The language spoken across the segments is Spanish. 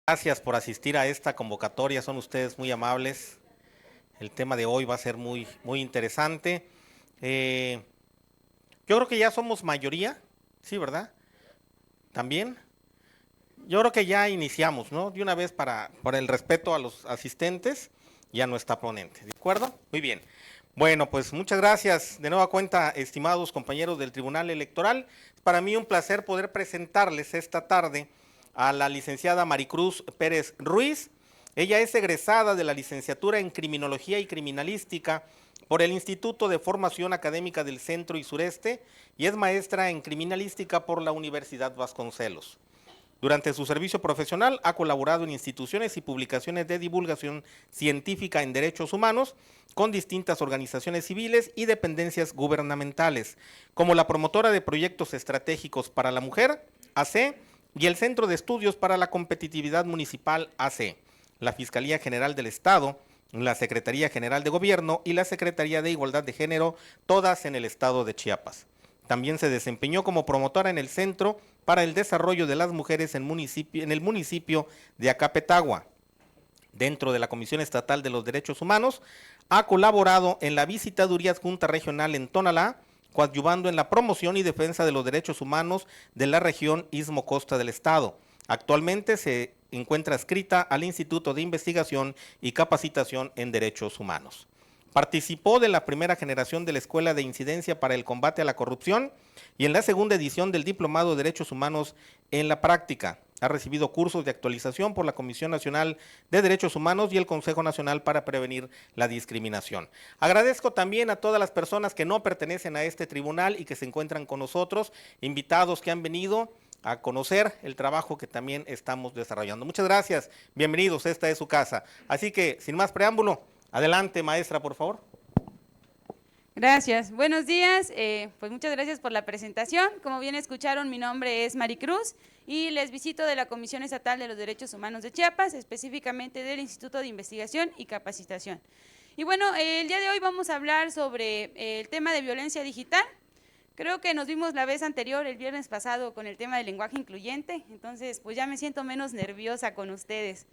Gracias por asistir a esta convocatoria, son ustedes muy amables. El tema de hoy va a ser muy interesante. Eh, yo creo que ya somos mayoría, sí, ¿verdad? También. Yo creo que ya iniciamos, ¿no? De una vez para el respeto a los asistentes y a nuestra ponente, ¿de acuerdo? Muy bien. Bueno, pues muchas gracias de nueva cuenta, estimados compañeros del Tribunal Electoral. Es para mí un placer poder presentarles esta tarde a la licenciada Maricruz Pérez Ruiz. Ella es egresada de la licenciatura en Criminología y Criminalística por el Instituto de Formación Académica del Centro y Sureste y es maestra en Criminalística por la Universidad Vasconcelos. Durante su servicio profesional ha colaborado en instituciones y publicaciones de divulgación científica en derechos humanos con distintas organizaciones civiles y dependencias gubernamentales, como la promotora de proyectos estratégicos para la mujer, AC, y el Centro de Estudios para la Competitividad Municipal, AC, la Fiscalía General del Estado, la Secretaría General de Gobierno y la Secretaría de Igualdad de Género, todas en el estado de Chiapas. También se desempeñó como promotora en el Centro para el Desarrollo de las Mujeres en el municipio de Acapetagua. Dentro de la Comisión Estatal de los Derechos Humanos, ha colaborado en la Visitaduría Adjunta Regional en Tonalá, coadyuvando en la promoción y defensa de los derechos humanos de la región Istmo-Costa del Estado. Actualmente se encuentra adscrita al Instituto de Investigación y Capacitación en Derechos Humanos. Participó de la primera generación de la Escuela de Incidencia para el Combate a la Corrupción y en la segunda edición del Diplomado de Derechos Humanos en la Práctica. Ha recibido cursos de actualización por la Comisión Nacional de Derechos Humanos y el Consejo Nacional para Prevenir la Discriminación. Agradezco también a todas las personas que no pertenecen a este tribunal y que se encuentran con nosotros, invitados que han venido a conocer el trabajo que también estamos desarrollando. Muchas gracias, bienvenidos, esta es su casa. Así que, sin más preámbulo, adelante, maestra, por favor. Gracias, buenos días, pues muchas gracias por la presentación. Como bien escucharon, mi nombre es Maricruz y les visito de la Comisión Estatal de los Derechos Humanos de Chiapas, específicamente del Instituto de Investigación y Capacitación. Y bueno, el día de hoy vamos a hablar sobre el tema de violencia digital. Creo que nos vimos la vez anterior, el viernes pasado, con el tema del lenguaje incluyente, entonces pues ya me siento menos nerviosa con ustedes.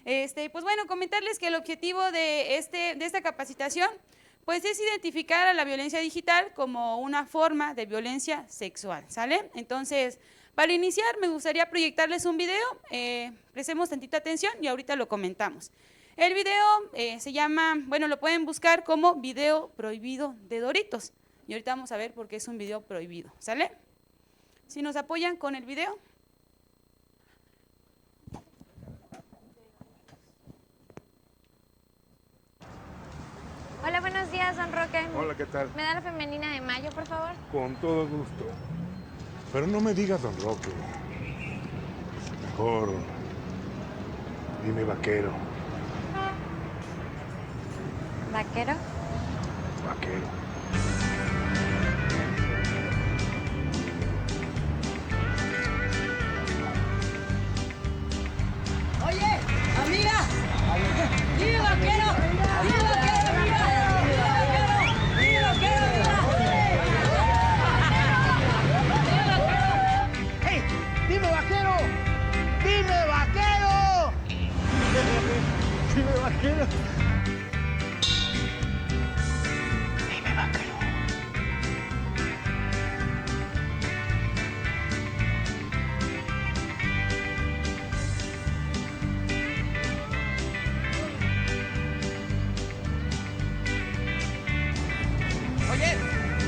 Pues bueno, comentarles que el objetivo de esta capacitación pues es identificar a la violencia digital como una forma de violencia sexual, ¿sale? Entonces, para iniciar me gustaría proyectarles un video, prestemos tantita atención y ahorita lo comentamos. El video se llama, bueno, lo pueden buscar como video prohibido de Doritos y ahorita vamos a ver por qué es un video prohibido, ¿sale? Si nos apoyan con el video. Hola, buenos días, don Roque. Hola, ¿qué tal? ¿Me da la femenina de mayo, por favor? Con todo gusto. Pero no me digas don Roque. Mejor dime vaquero. ¿Vaquero? Vaquero. Oye, amiga, dime vaquero, dime vaquero, amiga, dime vaquero, dime vaquero, amiga. ¡Hey! ¡Dime vaquero! ¡Dime vaquero! ¡Dime vaquero! Dime vaquero.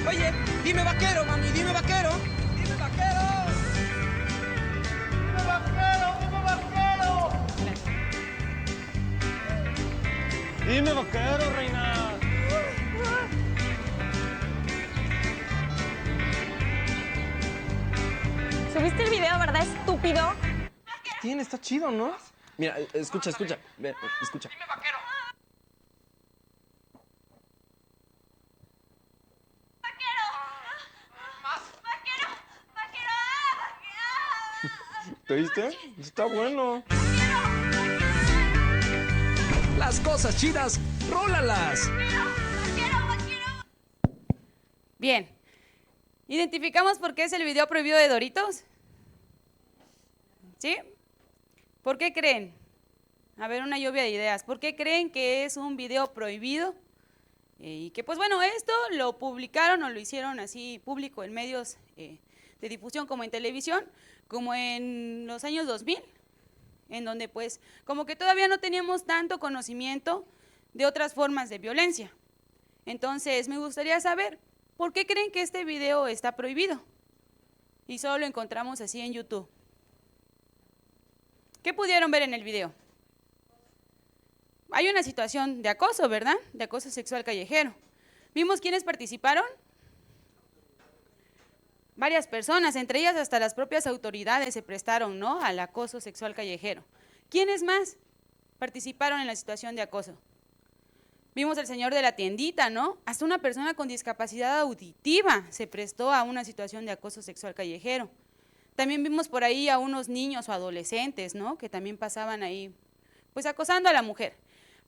Oye, dime vaquero, mami, dime vaquero. Dime vaquero. ¡Dime vaquero, dime vaquero! Dime vaquero, reina. ¿Subiste el video, verdad, estúpido? Tiene, está chido, ¿no? Mira, escucha. Ve, escucha. ¡Dime vaquero! ¿Te oíste? Está bueno. Las cosas chidas, rólalas. Bien, ¿identificamos por qué es el video prohibido de Doritos? ¿Sí? ¿Por qué creen? A ver, una lluvia de ideas. ¿Por qué creen que es un video prohibido? Y que pues bueno, esto lo publicaron o lo hicieron así público en medios de difusión como en televisión, como en los años 2000, en donde pues como que todavía no teníamos tanto conocimiento de otras formas de violencia. Entonces me gustaría saber, ¿por qué creen que este video está prohibido? Y solo lo encontramos así en YouTube. ¿Qué pudieron ver en el video? Hay una situación de acoso, ¿verdad? De acoso sexual callejero. ¿Vimos quiénes participaron? Varias personas, entre ellas hasta las propias autoridades se prestaron, ¿no?, al acoso sexual callejero. ¿Quiénes más participaron en la situación de acoso? Vimos al señor de la tiendita, ¿no? Hasta una persona con discapacidad auditiva se prestó a una situación de acoso sexual callejero. También vimos por ahí a unos niños o adolescentes, ¿no?, que también pasaban ahí, pues acosando a la mujer.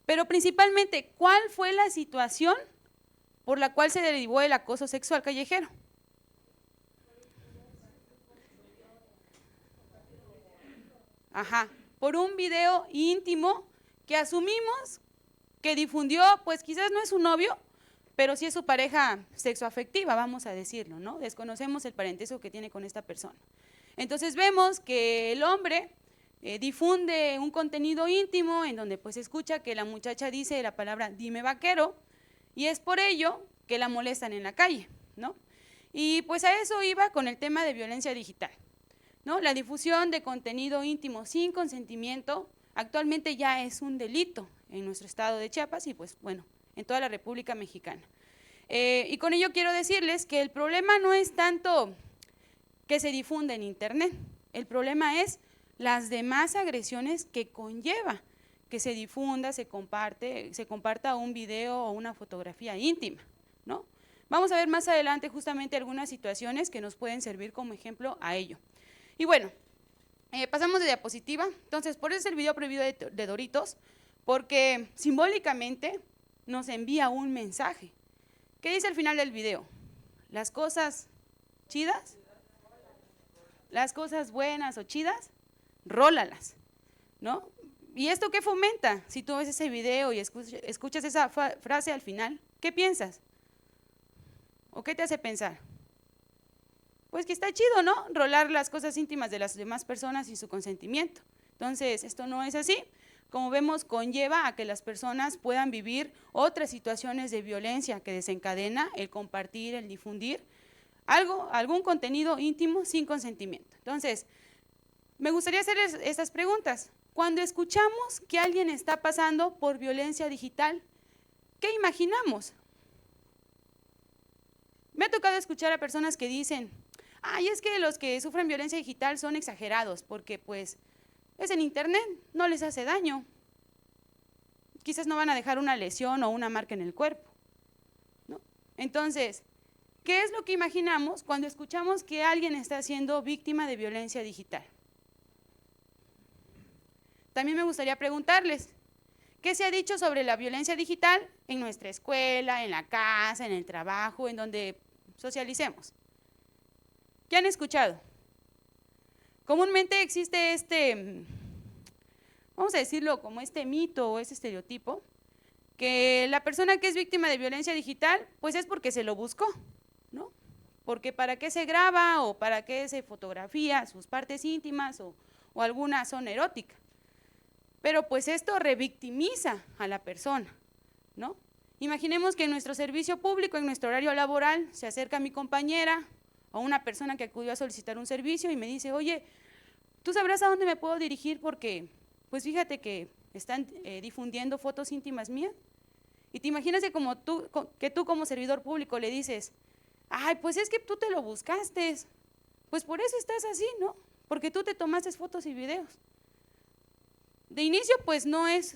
Pero principalmente, ¿cuál fue la situación por la cual se derivó el acoso sexual callejero? Ajá, por un video íntimo que asumimos que difundió, pues quizás no es su novio, pero sí es su pareja sexoafectiva, vamos a decirlo, ¿no? Desconocemos el parentesco que tiene con esta persona. Entonces vemos que el hombre difunde un contenido íntimo en donde pues escucha que la muchacha dice la palabra dime vaquero y es por ello que la molestan en la calle, ¿no? Y pues a eso iba con el tema de violencia digital, ¿no? La difusión de contenido íntimo sin consentimiento actualmente ya es un delito en nuestro estado de Chiapas y pues bueno, en toda la República Mexicana. Y con ello quiero decirles que el problema no es tanto que se difunda en internet, el problema es las demás agresiones que conlleva que se difunda, se comparta un video o una fotografía íntima, ¿no? Vamos a ver más adelante justamente algunas situaciones que nos pueden servir como ejemplo a ello. Y bueno, pasamos de diapositiva. Entonces, por eso es el video prohibido de Doritos, porque simbólicamente nos envía un mensaje. ¿Qué dice al final del video? Las cosas chidas, las cosas buenas o chidas, rólalas, ¿no? ¿Y esto qué fomenta? Si tú ves ese video y escuchas esa frase al final, ¿qué piensas? ¿O qué te hace pensar? Pues que está chido, ¿no? Rolar las cosas íntimas de las demás personas sin su consentimiento. Entonces, esto no es así. Como vemos, conlleva a que las personas puedan vivir otras situaciones de violencia que desencadena el compartir, el difundir algún contenido íntimo sin consentimiento. Entonces, me gustaría hacerles estas preguntas. Cuando escuchamos que alguien está pasando por violencia digital, ¿qué imaginamos? Me ha tocado escuchar a personas que dicen, ay, es que los que sufren violencia digital son exagerados, porque pues es en internet, no les hace daño. Quizás no van a dejar una lesión o una marca en el cuerpo, ¿no? Entonces, ¿qué es lo que imaginamos cuando escuchamos que alguien está siendo víctima de violencia digital? También me gustaría preguntarles, ¿qué se ha dicho sobre la violencia digital en nuestra escuela, en la casa, en el trabajo, en donde socialicemos? ¿Qué han escuchado? Comúnmente existe vamos a decirlo como este mito o este estereotipo, que la persona que es víctima de violencia digital, pues es porque se lo buscó, ¿no? Porque para qué se graba o para qué se fotografía sus partes íntimas o alguna zona erótica. Pero pues esto revictimiza a la persona, ¿no? Imaginemos que en nuestro servicio público, en nuestro horario laboral, se acerca mi compañera o una persona que acudió a solicitar un servicio y me dice, oye, ¿tú sabrás a dónde me puedo dirigir? Porque, pues fíjate que están difundiendo fotos íntimas mías. Y te imaginas que tú como servidor público le dices, ay, pues es que tú te lo buscaste, pues por eso estás así, ¿no? Porque tú te tomaste fotos y videos. De inicio, pues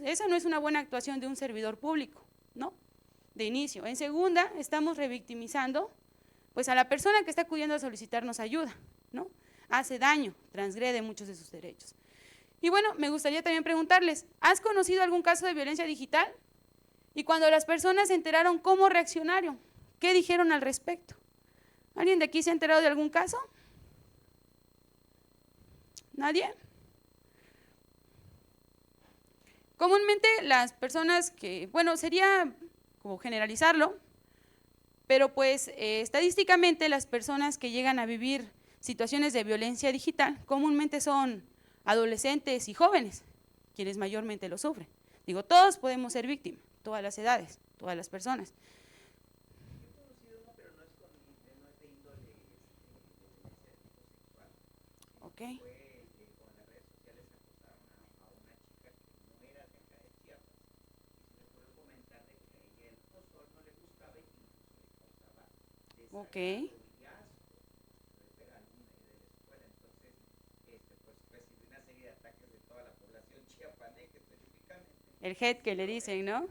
esa no es una buena actuación de un servidor público, ¿no? De inicio. En segunda, estamos revictimizando pues a la persona que está acudiendo a solicitarnos ayuda, ¿no? Hace daño, transgrede muchos de sus derechos. Y bueno, me gustaría también preguntarles, ¿has conocido algún caso de violencia digital? Y cuando las personas se enteraron, ¿cómo reaccionaron? ¿Qué dijeron al respecto? ¿Alguien de aquí se ha enterado de algún caso? ¿Nadie? Comúnmente las personas que, bueno, sería como generalizarlo, pero pues estadísticamente las personas que llegan a vivir situaciones de violencia digital comúnmente son adolescentes y jóvenes, quienes mayormente lo sufren. Digo, todos podemos ser víctimas, todas las edades, todas las personas. Ok. Ok. El head que le dicen, ¿no?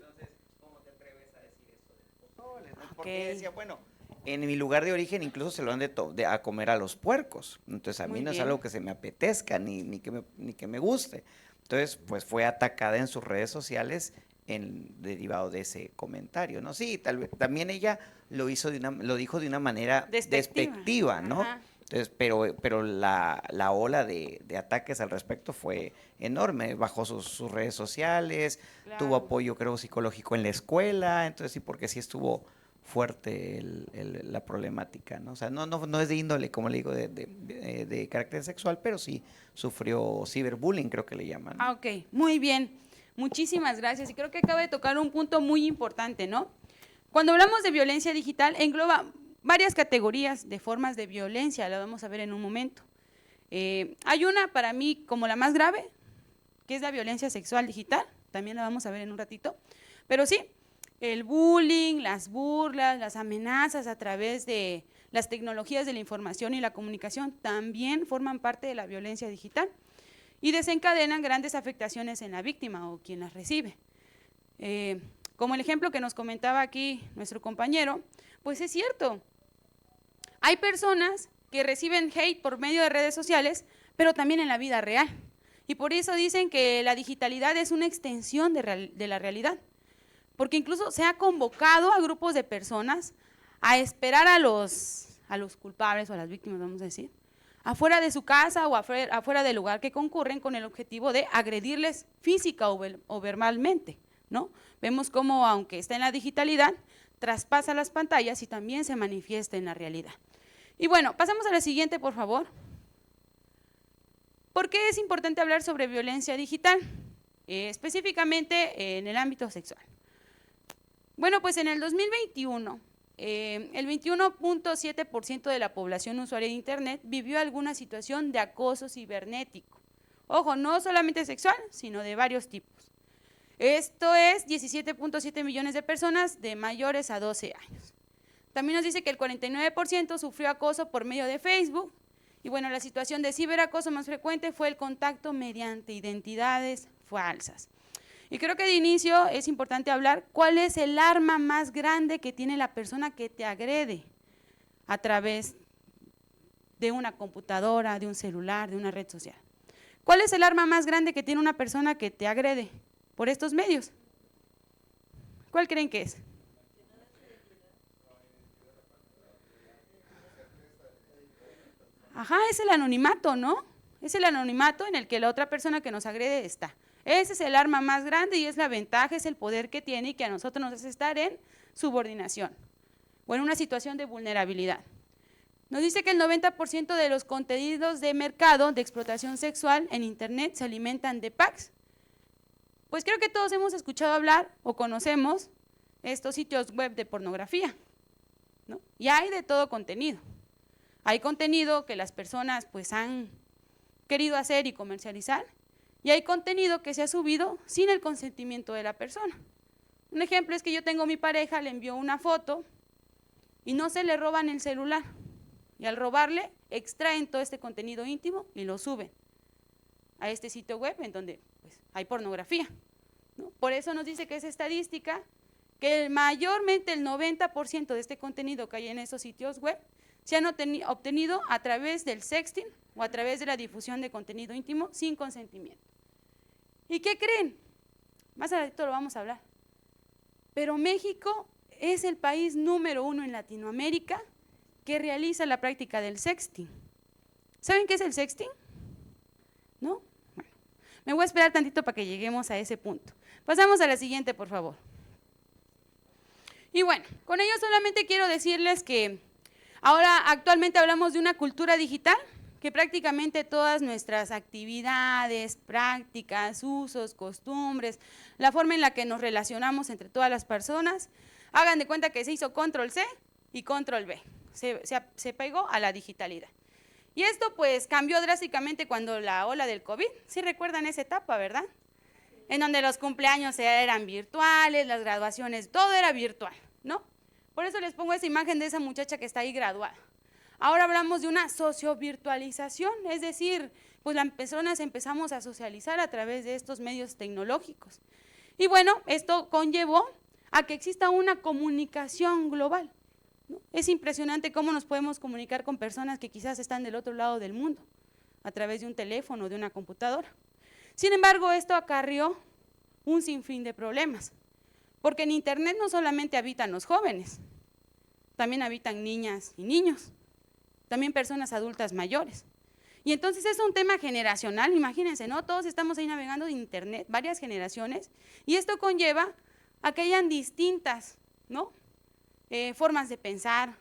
Porque Ok. decía, bueno, en mi lugar de origen incluso se lo dan a comer a los puercos. Entonces a mí Muy no es bien. algo que se me apetezca ni que me guste. Entonces, pues fue atacada en sus redes sociales derivado de ese comentario, ¿no? Sí, también ella lo dijo de una manera despectiva, ¿no? Ajá. Entonces, pero la ola de ataques al respecto fue enorme. Bajó sus redes sociales, tuvo Claro. apoyo, creo, psicológico en la escuela. Entonces, sí, porque sí estuvo fuerte la problemática, ¿no? O sea, no es de índole, como le digo, de carácter sexual, pero sí sufrió ciberbullying, creo que le llaman, ¿no? Ah, ok, muy bien. Muchísimas gracias. Y creo que acaba de tocar un punto muy importante, ¿no? Cuando hablamos de violencia digital, engloba varias categorías de formas de violencia, la vamos a ver en un momento. Hay una para mí como la más grave, que es la violencia sexual digital, también la vamos a ver en un ratito, pero sí, el bullying, las burlas, las amenazas a través de las tecnologías de la información y la comunicación también forman parte de la violencia digital y desencadenan grandes afectaciones en la víctima o quien las recibe. Como el ejemplo que nos comentaba aquí nuestro compañero, pues es cierto, hay personas que reciben hate por medio de redes sociales, pero también en la vida real. Y por eso dicen que la digitalidad es una extensión de la realidad. Porque incluso se ha convocado a grupos de personas a esperar a los culpables o a las víctimas, vamos a decir, afuera de su casa o afuera del lugar que concurren con el objetivo de agredirles física o verbalmente, ¿no? Vemos cómo, aunque está en la digitalidad, traspasa las pantallas y también se manifiesta en la realidad. Y bueno, pasamos a la siguiente, por favor. ¿Por qué es importante hablar sobre violencia digital? Específicamente en el ámbito sexual. Bueno, pues en el 2021, el 21.7% de la población usuaria de Internet vivió alguna situación de acoso cibernético. Ojo, no solamente sexual, sino de varios tipos. Esto es 17.7 millones de personas de mayores a 12 años. También nos dice que el 49% sufrió acoso por medio de Facebook. Y bueno, la situación de ciberacoso más frecuente fue el contacto mediante identidades falsas. Y creo que de inicio es importante hablar cuál es el arma más grande que tiene la persona que te agrede a través de una computadora, de un celular, de una red social. ¿Cuál es el arma más grande que tiene una persona que te agrede por estos medios? ¿Cuál creen que es? Ajá, es el anonimato, ¿no? Es el anonimato en el que la otra persona que nos agrede está. Ese es el arma más grande y es la ventaja, es el poder que tiene y que a nosotros nos hace estar en subordinación o en una situación de vulnerabilidad. Nos dice que el 90% de los contenidos de mercado de explotación sexual en Internet se alimentan de packs. Pues creo que todos hemos escuchado hablar o conocemos estos sitios web de pornografía, ¿no? Y hay de todo contenido. Hay contenido que las personas pues han querido hacer y comercializar, y hay contenido que se ha subido sin el consentimiento de la persona. Un ejemplo es que yo tengo mi pareja, le envió una foto y no se le roban el celular. Y al robarle, extraen todo este contenido íntimo y lo suben a este sitio web en donde pues, hay pornografía, ¿no? Por eso nos dice que es estadística que mayormente el 90% de este contenido que hay en esos sitios web se han obtenido a través del sexting o a través de la difusión de contenido íntimo sin consentimiento. ¿Y qué creen? Más adelante lo vamos a hablar. Pero México es el país número 1 en Latinoamérica que realiza la práctica del sexting. ¿Saben qué es el sexting? ¿No? Bueno, Me voy a esperar tantito para que lleguemos a ese punto. Pasamos a la siguiente, por favor. Y bueno, con ello solamente quiero decirles que ahora actualmente hablamos de una cultura digital, que prácticamente todas nuestras actividades, prácticas, usos, costumbres, la forma en la que nos relacionamos entre todas las personas, hagan de cuenta que se hizo control C y control V, se pegó a la digitalidad. Y esto pues cambió drásticamente cuando la ola del COVID, sí recuerdan esa etapa, ¿verdad? En donde los cumpleaños eran virtuales, las graduaciones, todo era virtual, ¿no? Por eso les pongo esa imagen de esa muchacha que está ahí graduada. Ahora hablamos de una sociovirtualización, es decir, pues las personas empezamos a socializar a través de estos medios tecnológicos. Y bueno, esto conllevó a que exista una comunicación global, ¿no? Es impresionante cómo nos podemos comunicar con personas que quizás están del otro lado del mundo, a través de un teléfono o de una computadora. Sin embargo, esto acarrió un sinfín de problemas, porque en Internet no solamente habitan los jóvenes, también habitan niñas y niños, también personas adultas mayores. Y entonces es un tema generacional, imagínense, ¿no? Todos estamos ahí navegando en Internet, varias generaciones, y esto conlleva a que hayan distintas, ¿no? Formas de pensar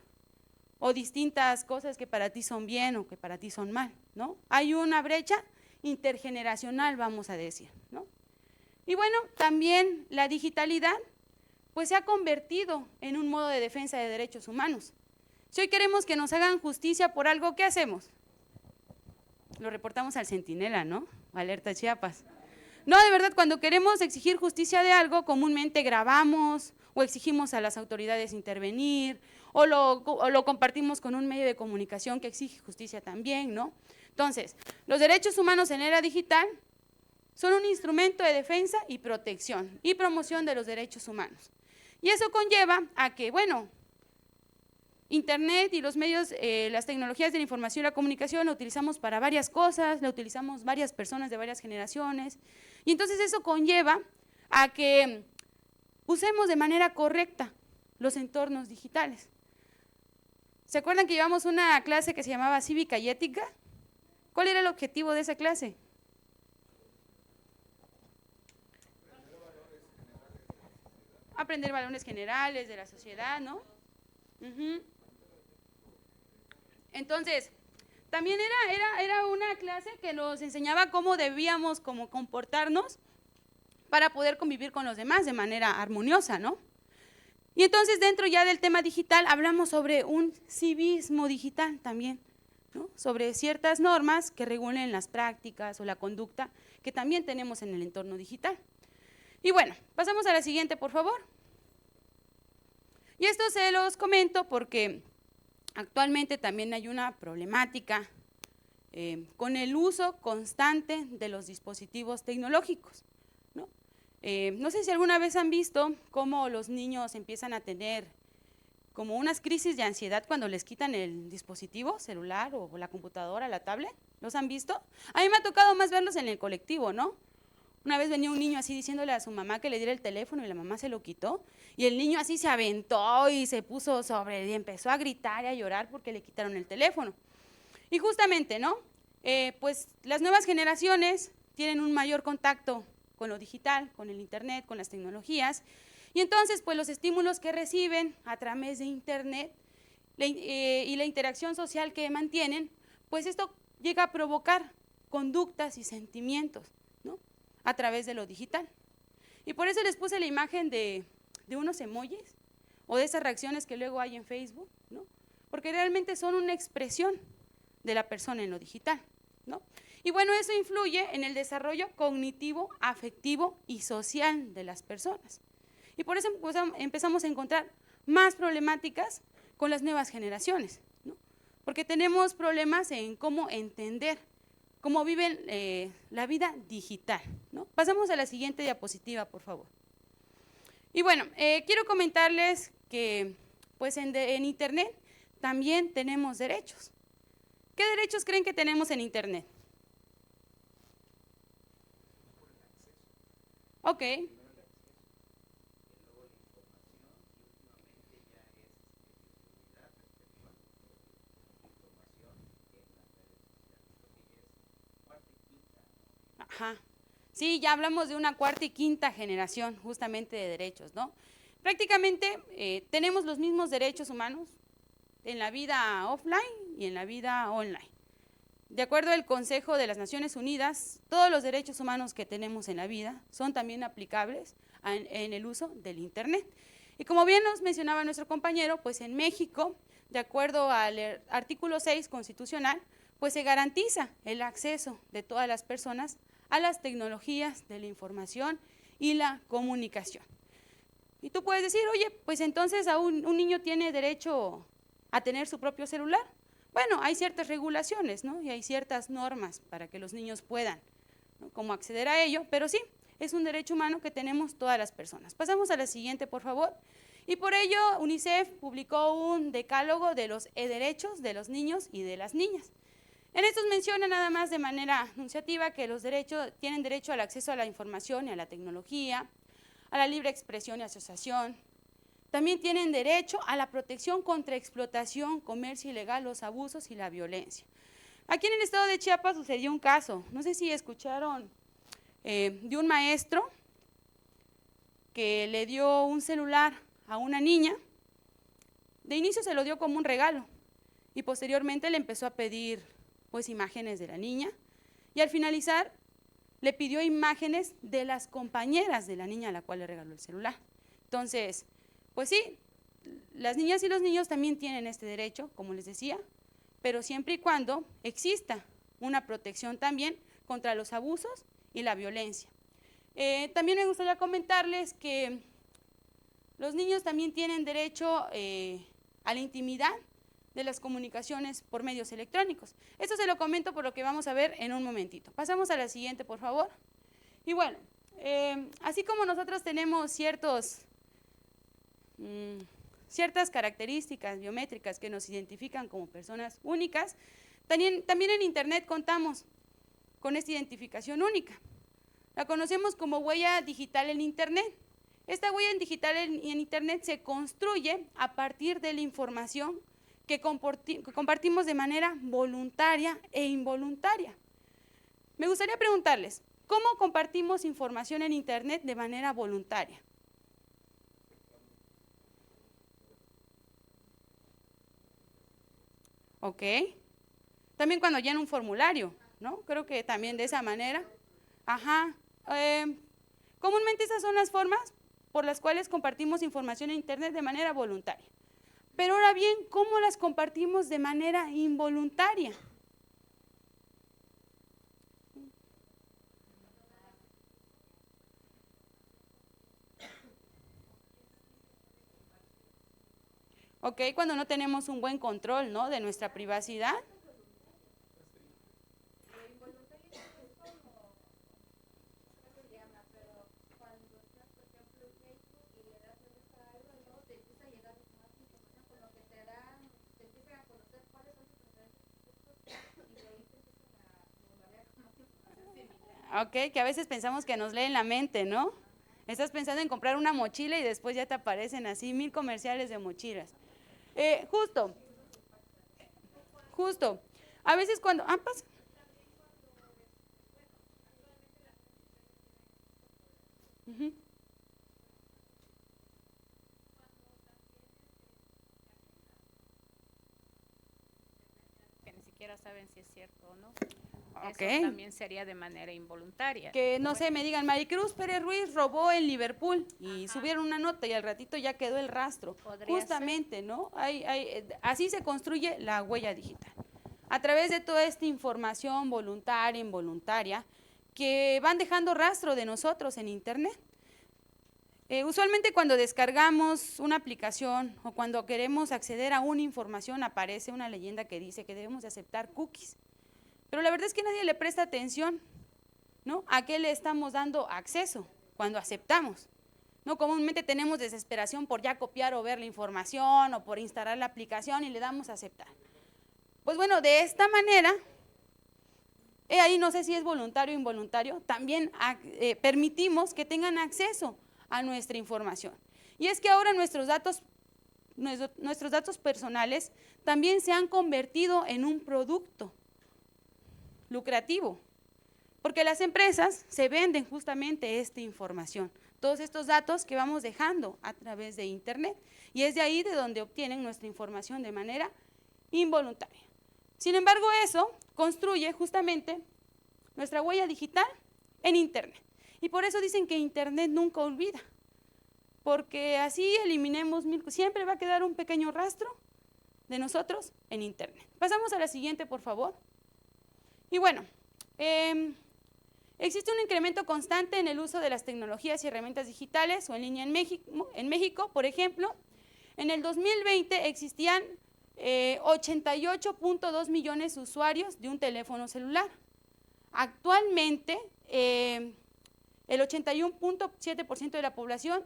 o distintas cosas que para ti son bien o que para ti son mal, ¿no? Hay una brecha intergeneracional, vamos a decir, ¿no? Y bueno, también la digitalidad pues se ha convertido en un modo de defensa de derechos humanos. Si hoy queremos que nos hagan justicia por algo, ¿qué hacemos? Lo reportamos al Centinela, ¿no? Alerta Chiapas. No, de verdad, cuando queremos exigir justicia de algo, comúnmente grabamos o exigimos a las autoridades intervenir o lo compartimos con un medio de comunicación que exige justicia también, ¿no? Entonces, los derechos humanos en era digital son un instrumento de defensa y protección y promoción de los derechos humanos. Y eso conlleva a que, bueno, Internet y los medios, las tecnologías de la información y la comunicación la utilizamos para varias cosas, la utilizamos varias personas de varias generaciones, y entonces eso conlleva a que usemos de manera correcta los entornos digitales. ¿Se acuerdan que llevamos una clase que se llamaba Cívica y Ética? ¿Cuál era el objetivo de esa clase? Aprender valores generales de la sociedad, ¿no? Entonces, también era una clase que nos enseñaba cómo debíamos comportarnos para poder convivir con los demás de manera armoniosa, ¿no? Y entonces dentro ya del tema digital hablamos sobre un civismo digital también, ¿no? Sobre ciertas normas que regulen las prácticas o la conducta que también tenemos en el entorno digital. Y bueno, pasamos a la siguiente, por favor. Y esto se los comento porque actualmente también hay una problemática con el uso constante de los dispositivos tecnológicos, ¿no? No sé si alguna vez han visto cómo los niños empiezan a tener como unas crisis de ansiedad cuando les quitan el dispositivo celular o la computadora, la tablet. ¿Los han visto? A mí me ha tocado más verlos en el colectivo, ¿no? Una vez venía un niño así diciéndole a su mamá que le diera el teléfono y la mamá se lo quitó, y el niño así se aventó y se puso sobre él y empezó a gritar y a llorar porque le quitaron el teléfono. Y justamente, ¿no? Pues las nuevas generaciones tienen un mayor contacto con lo digital, con el Internet, con las tecnologías, y entonces pues los estímulos que reciben a través de Internet y la interacción social que mantienen, pues esto llega a provocar conductas y sentimientos, ¿no? A través de lo digital. Y por eso les puse la imagen de unos emojis o de esas reacciones que luego hay en Facebook, ¿no? Porque realmente son una expresión de la persona en lo digital, ¿no? Y bueno, eso influye en el desarrollo cognitivo, afectivo y social de las personas. Y por eso pues, empezamos a encontrar más problemáticas con las nuevas generaciones, ¿no? Porque tenemos problemas en cómo entender cómo viven la vida digital, ¿no? Pasamos a la siguiente diapositiva, por favor. Y bueno, quiero comentarles que pues en Internet también tenemos derechos. ¿Qué derechos creen que tenemos en Internet? Ok. Ajá. Sí, ya hablamos de una cuarta y quinta generación justamente de derechos, ¿no? Prácticamente tenemos los mismos derechos humanos en la vida offline y en la vida online. De acuerdo al Consejo de las Naciones Unidas, todos los derechos humanos que tenemos en la vida son también aplicables en el uso del Internet. Y como bien nos mencionaba nuestro compañero, pues en México, de acuerdo al artículo 6 constitucional, pues se garantiza el acceso de todas las personas a las tecnologías de la información y la comunicación. Y tú puedes decir, oye, pues entonces un niño tiene derecho a tener su propio celular. Bueno, hay ciertas regulaciones, ¿no? Y hay ciertas normas para que los niños puedan, ¿no?, como acceder a ello, pero sí, es un derecho humano que tenemos todas las personas. Pasamos a la siguiente, por favor. Y por ello, UNICEF publicó un decálogo de los derechos de los niños y de las niñas. En estos menciona nada más de manera enunciativa que los derechos tienen derecho al acceso a la información y a la tecnología, a la libre expresión y asociación. También tienen derecho a la protección contra explotación, comercio ilegal, los abusos y la violencia. Aquí en el estado de Chiapas sucedió un caso, no sé si escucharon, de un maestro que le dio un celular a una niña. De inicio se lo dio como un regalo y posteriormente le empezó a pedir pues imágenes de la niña y al finalizar le pidió imágenes de las compañeras de la niña a la cual le regaló el celular. Entonces, pues sí, las niñas y los niños también tienen este derecho, como les decía, pero siempre y cuando exista una protección también contra los abusos y la violencia. También me gustaría comentarles que los niños también tienen derecho a la intimidad de las comunicaciones por medios electrónicos. Esto se lo comento por lo que vamos a ver en un momentito. Pasamos a la siguiente, por favor. Y bueno, así como nosotros tenemos ciertas características biométricas que nos identifican como personas únicas, también en Internet contamos con esta identificación única. La conocemos como huella digital en Internet. Esta huella digital en Internet se construye a partir de la información que compartimos de manera voluntaria e involuntaria. Me gustaría preguntarles, ¿cómo compartimos información en Internet de manera voluntaria? Ok. También cuando llena un formulario, ¿no? Creo que también de esa manera. Ajá. Comúnmente esas son las formas por las cuales compartimos información en Internet de manera voluntaria. Pero ahora bien, ¿cómo las compartimos de manera involuntaria? Ok, cuando no tenemos un buen control, ¿no?, de nuestra privacidad. Ok, que a veces pensamos que nos leen la mente, ¿no? Estás pensando en comprar una mochila y después ya te aparecen así 1000 comerciales de mochilas. Justo. A veces cuando... pasa. Uh-huh. Que ni siquiera saben si es cierto o no. Okay. Eso también sería de manera involuntaria. Que no sé, me digan, Maricruz Pérez Ruiz robó en Liverpool y subieron una nota y al ratito ya quedó el rastro. Justamente, ¿no? Así se construye la huella digital. A través de toda esta información voluntaria, involuntaria, que van dejando rastro de nosotros en Internet. Usualmente cuando descargamos una aplicación o cuando queremos acceder a una información aparece una leyenda que dice que debemos de aceptar cookies. Pero la verdad es que nadie le presta atención, ¿no?, a qué le estamos dando acceso cuando aceptamos. ¿No? Comúnmente tenemos desesperación por ya copiar o ver la información o por instalar la aplicación y le damos a aceptar. Pues bueno, de esta manera, ahí no sé si es voluntario o involuntario, también permitimos que tengan acceso a nuestra información. Y es que ahora nuestros datos personales también se han convertido en un producto lucrativo. Porque las empresas se venden justamente esta información, todos estos datos que vamos dejando a través de Internet, y es de ahí de donde obtienen nuestra información de manera involuntaria. Sin embargo, eso construye justamente nuestra huella digital en Internet. Y por eso dicen que Internet nunca olvida, porque así eliminemos, siempre va a quedar un pequeño rastro de nosotros en Internet. Pasamos a la siguiente, por favor. Y bueno, existe un incremento constante en el uso de las tecnologías y herramientas digitales o en línea en México, por ejemplo, en el 2020 existían 88.2 millones de usuarios de un teléfono celular. Actualmente, el 81.7% de la población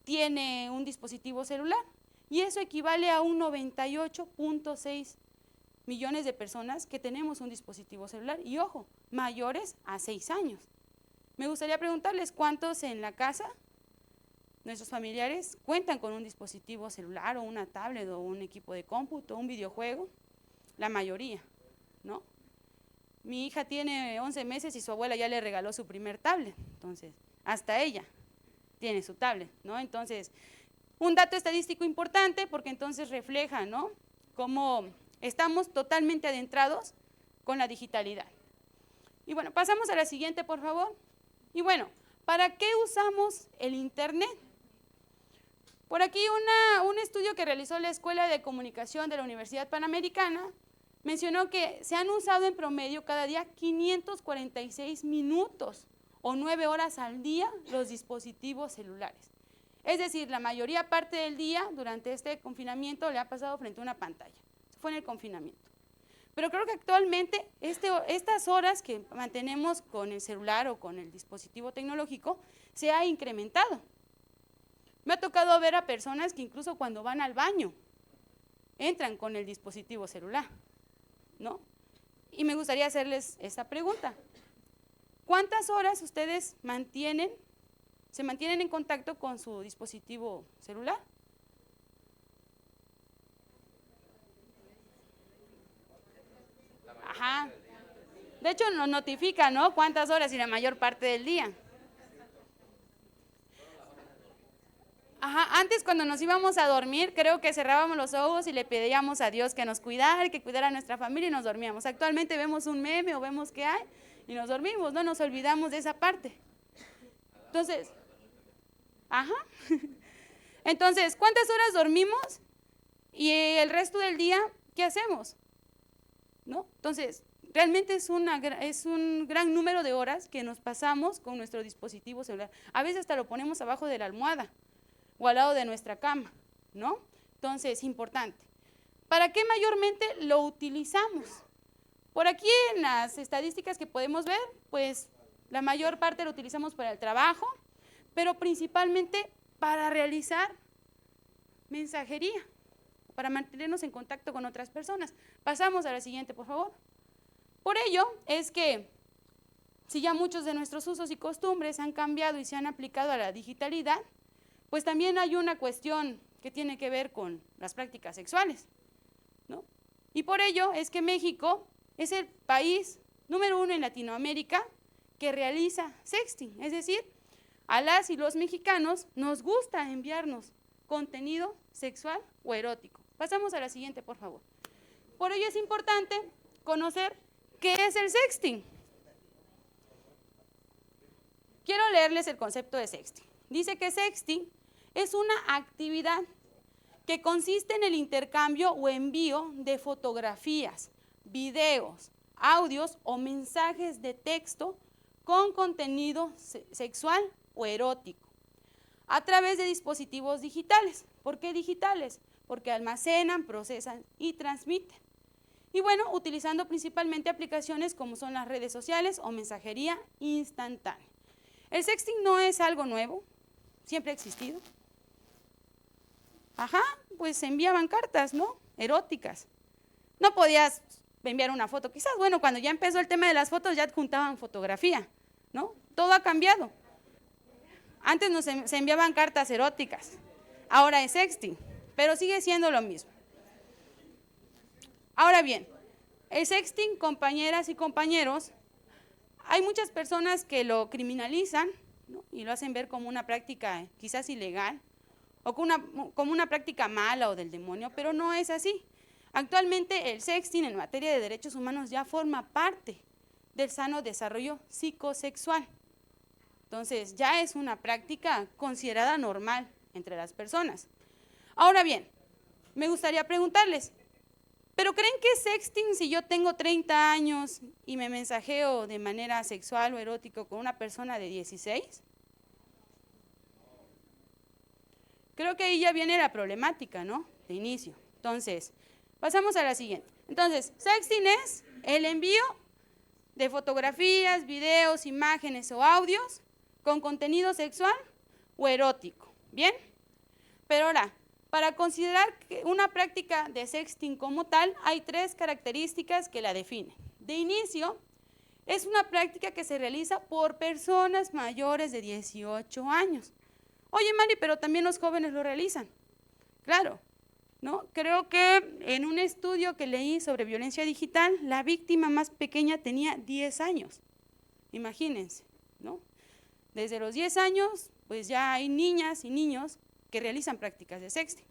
tiene un dispositivo celular y eso equivale a un 98.6 millones de personas que tenemos un dispositivo celular y, ojo, mayores a 6 años. Me gustaría preguntarles cuántos en la casa, nuestros familiares, cuentan con un dispositivo celular o una tablet o un equipo de cómputo, un videojuego. La mayoría, ¿no? Mi hija tiene 11 meses y su abuela ya le regaló su primer tablet, entonces hasta ella tiene su tablet, ¿no? Entonces, un dato estadístico importante porque entonces refleja, ¿no?, cómo estamos totalmente adentrados con la digitalidad. Y bueno, pasamos a la siguiente, por favor. Y bueno, ¿para qué usamos el Internet? Por aquí un estudio que realizó la Escuela de Comunicación de la Universidad Panamericana mencionó que se han usado en promedio cada día 546 minutos o 9 horas al día los dispositivos celulares. Es decir, la mayoría parte del día durante este confinamiento le ha pasado frente a una pantalla. Eso fue en el confinamiento. Pero creo que actualmente estas horas que mantenemos con el celular o con el dispositivo tecnológico se ha incrementado. Me ha tocado ver a personas que incluso cuando van al baño entran con el dispositivo celular, ¿no? Y me gustaría hacerles esta pregunta. ¿Cuántas horas ustedes se mantienen en contacto con su dispositivo celular? Ajá. De hecho, nos notifica, ¿no?, cuántas horas y la mayor parte del día. Ajá, antes cuando nos íbamos a dormir, creo que cerrábamos los ojos y le pedíamos a Dios que nos cuidara, que cuidara a nuestra familia y nos dormíamos. Actualmente vemos un meme o vemos qué hay y nos dormimos, no nos olvidamos de esa parte. Entonces, ajá. Entonces, ¿cuántas horas dormimos? Y el resto del día, ¿qué hacemos? ¿No? Entonces, realmente es un gran número de horas que nos pasamos con nuestro dispositivo celular. A veces hasta lo ponemos abajo de la almohada o al lado de nuestra cama, ¿no? Entonces, importante. ¿Para qué mayormente lo utilizamos? Por aquí en las estadísticas que podemos ver, pues la mayor parte lo utilizamos para el trabajo, pero principalmente para realizar mensajería, para mantenernos en contacto con otras personas. Pasamos a la siguiente, por favor. Por ello es que, si ya muchos de nuestros usos y costumbres han cambiado y se han aplicado a la digitalidad, pues también hay una cuestión que tiene que ver con las prácticas sexuales, ¿no? Y por ello es que México es el país número 1 en Latinoamérica que realiza sexting, es decir, a las y los mexicanos nos gusta enviarnos contenido sexual o erótico. Pasamos a la siguiente, por favor. Por ello es importante conocer qué es el sexting. Quiero leerles el concepto de sexting. Dice que sexting es una actividad que consiste en el intercambio o envío de fotografías, videos, audios o mensajes de texto con contenido sexual o erótico a través de dispositivos digitales. ¿Por qué digitales? Porque almacenan, procesan y transmiten. Y bueno, utilizando principalmente aplicaciones como son las redes sociales o mensajería instantánea. El sexting no es algo nuevo, siempre ha existido. Ajá, pues se enviaban cartas, ¿no?, eróticas. No podías enviar una foto, quizás, bueno, cuando ya empezó el tema de las fotos ya adjuntaban fotografía, ¿no? Todo ha cambiado. Antes se enviaban cartas eróticas, ahora es sexting, pero sigue siendo lo mismo. Ahora bien, el sexting, compañeras y compañeros, hay muchas personas que lo criminalizan, ¿no? Y lo hacen ver como una práctica quizás ilegal o como una práctica mala o del demonio, pero no es así. Actualmente el sexting en materia de derechos humanos ya forma parte del sano desarrollo psicosexual. Entonces ya es una práctica considerada normal entre las personas. Ahora bien, me gustaría preguntarles, ¿pero creen que es sexting si yo tengo 30 años y me mensajeo de manera sexual o erótica con una persona de 16? Creo que ahí ya viene la problemática, ¿no? De inicio. Entonces, pasamos a la siguiente. Entonces, sexting es el envío de fotografías, videos, imágenes o audios con contenido sexual o erótico. ¿Bien? Pero ahora, para considerar que una práctica de sexting como tal, hay 3 características que la definen. De inicio, es una práctica que se realiza por personas mayores de 18 años. Oye, Mari, pero también los jóvenes lo realizan. Claro, ¿no? Creo que en un estudio que leí sobre violencia digital, la víctima más pequeña tenía 10 años. Imagínense, ¿no? Desde los 10 años, pues ya hay niñas y niños que realizan prácticas de sexting.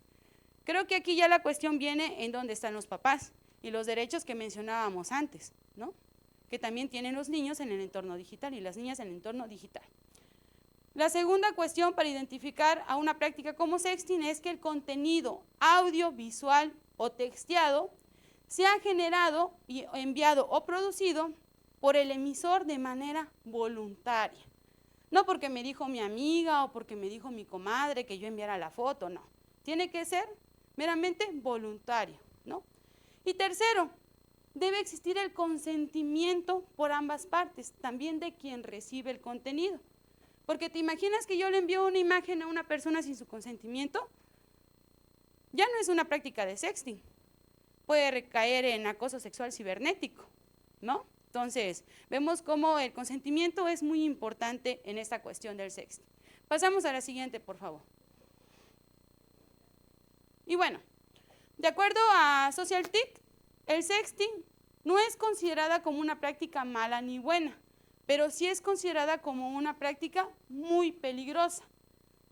Creo que aquí ya la cuestión viene en dónde están los papás y los derechos que mencionábamos antes, ¿no? Que también tienen los niños en el entorno digital y las niñas en el entorno digital. La segunda cuestión para identificar a una práctica como sexting es que el contenido audiovisual o texteado sea generado y enviado o producido por el emisor de manera voluntaria. No porque me dijo mi amiga o porque me dijo mi comadre que yo enviara la foto, no. Tiene que ser meramente voluntario, ¿no? Y tercero, debe existir el consentimiento por ambas partes, también de quien recibe el contenido. Porque te imaginas que yo le envío una imagen a una persona sin su consentimiento, ya no es una práctica de sexting, puede recaer en acoso sexual cibernético, ¿no? Entonces, vemos cómo el consentimiento es muy importante en esta cuestión del sexting. Pasamos a la siguiente, por favor. Y bueno, de acuerdo a SocialTIC, el sexting no es considerada como una práctica mala ni buena, pero sí es considerada como una práctica muy peligrosa,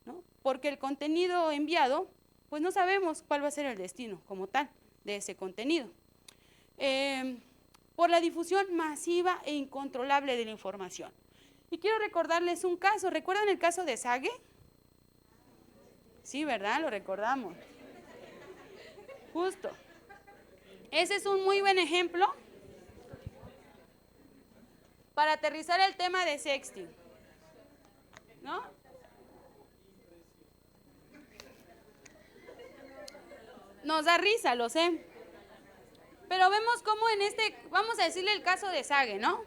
¿no? Porque el contenido enviado, pues no sabemos cuál va a ser el destino como tal de ese contenido. Por la difusión masiva e incontrolable de la información. Y quiero recordarles un caso. ¿Recuerdan el caso de Sage? Sí, ¿verdad? Lo recordamos. Justo. Ese es un muy buen ejemplo para aterrizar el tema de sexting, ¿no? Nos da risa, lo sé. Pero vemos cómo en vamos a decirle el caso de Sage, ¿no?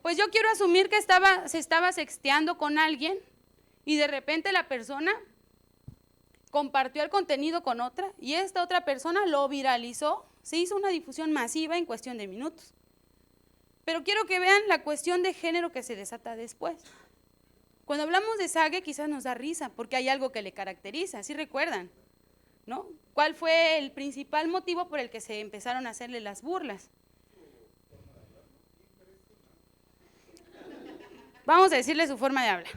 Pues yo quiero asumir que se estaba sexteando con alguien y de repente la persona compartió el contenido con otra y esta otra persona lo viralizó, se hizo una difusión masiva en cuestión de minutos. Pero quiero que vean la cuestión de género que se desata después. Cuando hablamos de Sage quizás nos da risa porque hay algo que le caracteriza, ¿sí recuerdan? ¿No? ¿Cuál fue el principal motivo por el que se empezaron a hacerle las burlas? Vamos a decirle su forma de hablar.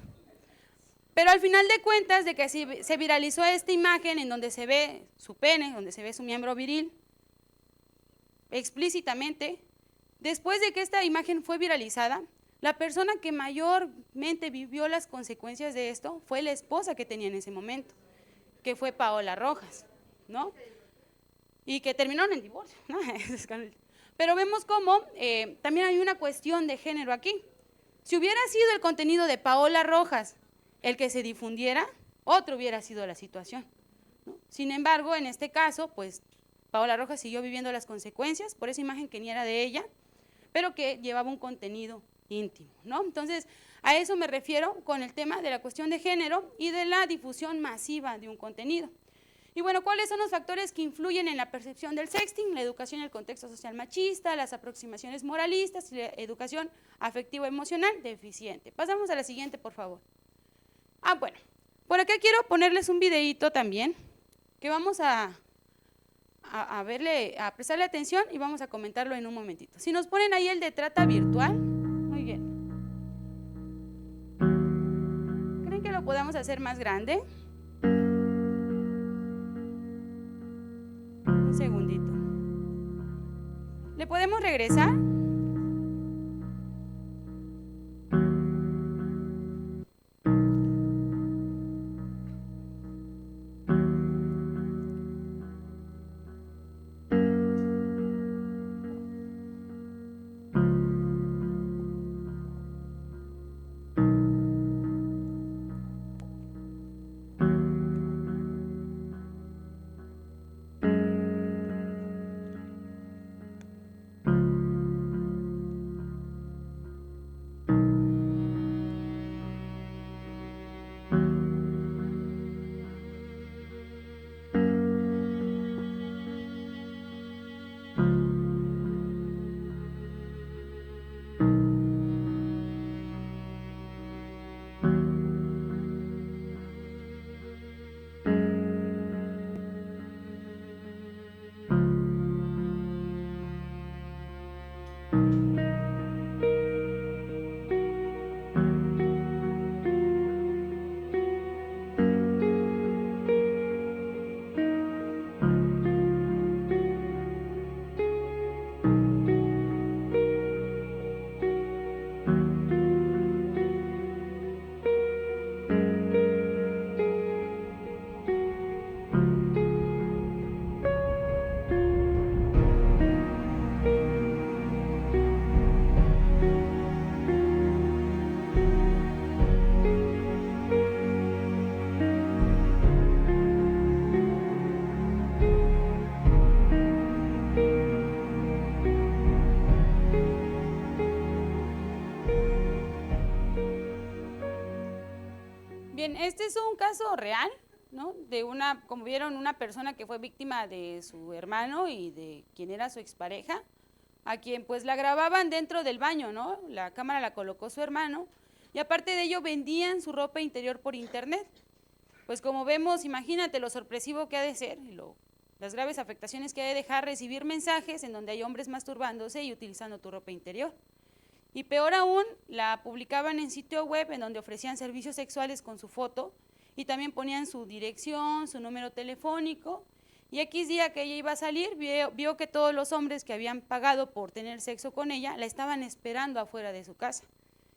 Pero al final de cuentas, de que se viralizó esta imagen en donde se ve su pene, donde se ve su miembro viril, explícitamente, después de que esta imagen fue viralizada, la persona que mayormente vivió las consecuencias de esto fue la esposa que tenía en ese momento, que fue Paola Rojas, ¿no? Y que terminaron en divorcio, ¿no? Pero vemos cómo también hay una cuestión de género aquí. Si hubiera sido el contenido de Paola Rojas el que se difundiera, otro hubiera sido la situación, ¿no? Sin embargo, en este caso, pues Paola Rojas siguió viviendo las consecuencias por esa imagen que ni era de ella, pero que llevaba un contenido íntimo, ¿no? Entonces, a eso me refiero con el tema de la cuestión de género y de la difusión masiva de un contenido. Y bueno, ¿cuáles son los factores que influyen en la percepción del sexting? La educación y el contexto social machista, las aproximaciones moralistas y la educación afectivo-emocional deficiente. Pasamos a la siguiente, por favor. Bueno, por acá quiero ponerles un videíto también, que vamos a prestarle atención y vamos a comentarlo en un momentito. Si nos ponen ahí el de trata virtual, muy bien. lo podamos hacer más grande. Un segundito. ¿Le podemos regresar? Bien, este es un caso real, ¿no? De una, como vieron, una persona que fue víctima de su hermano y de quien era su expareja, a quien pues la grababan dentro del baño, ¿no? La cámara la colocó su hermano y aparte de ello vendían su ropa interior por internet. Pues como vemos, imagínate lo sorpresivo que ha de ser, las graves afectaciones que ha de dejar recibir mensajes en donde hay hombres masturbándose y utilizando tu ropa interior. Y peor aún, la publicaban en sitio web en donde ofrecían servicios sexuales con su foto y también ponían su dirección, su número telefónico. Y X día que ella iba a salir, vio que todos los hombres que habían pagado por tener sexo con ella la estaban esperando afuera de su casa.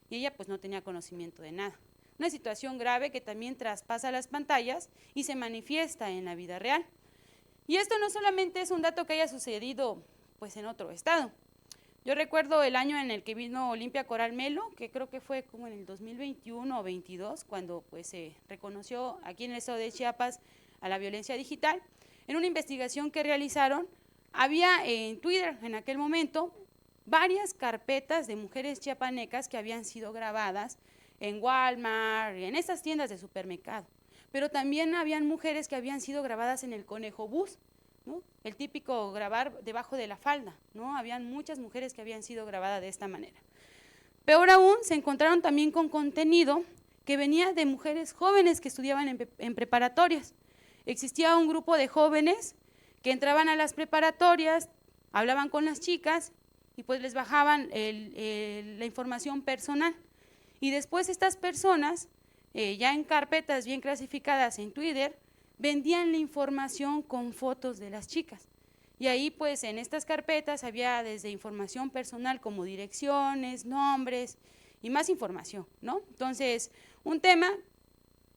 Y ella pues no tenía conocimiento de nada. Una situación grave que también traspasa las pantallas y se manifiesta en la vida real. Y esto no solamente es un dato que haya sucedido pues en otro estado. Yo recuerdo el año en el que vino Olimpia Coral Melo, que creo que fue como en el 2021 o 22, cuando pues se reconoció aquí en el estado de Chiapas a la violencia digital. En una investigación que realizaron, había en Twitter en aquel momento varias carpetas de mujeres chiapanecas que habían sido grabadas en Walmart, en estas tiendas de supermercado, pero también habían mujeres que habían sido grabadas en el Conejo Bus, ¿no? El típico grabar debajo de la falda, ¿no? Habían muchas mujeres que habían sido grabadas de esta manera. Peor aún, se encontraron también con contenido que venía de mujeres jóvenes que estudiaban en preparatorias. Existía un grupo de jóvenes que entraban a las preparatorias, hablaban con las chicas y pues les bajaban la información personal. Y después estas personas, ya en carpetas bien clasificadas en Twitter, vendían la información con fotos de las chicas. Y ahí pues en estas carpetas había desde información personal como direcciones, nombres y más información, ¿no? Entonces, un tema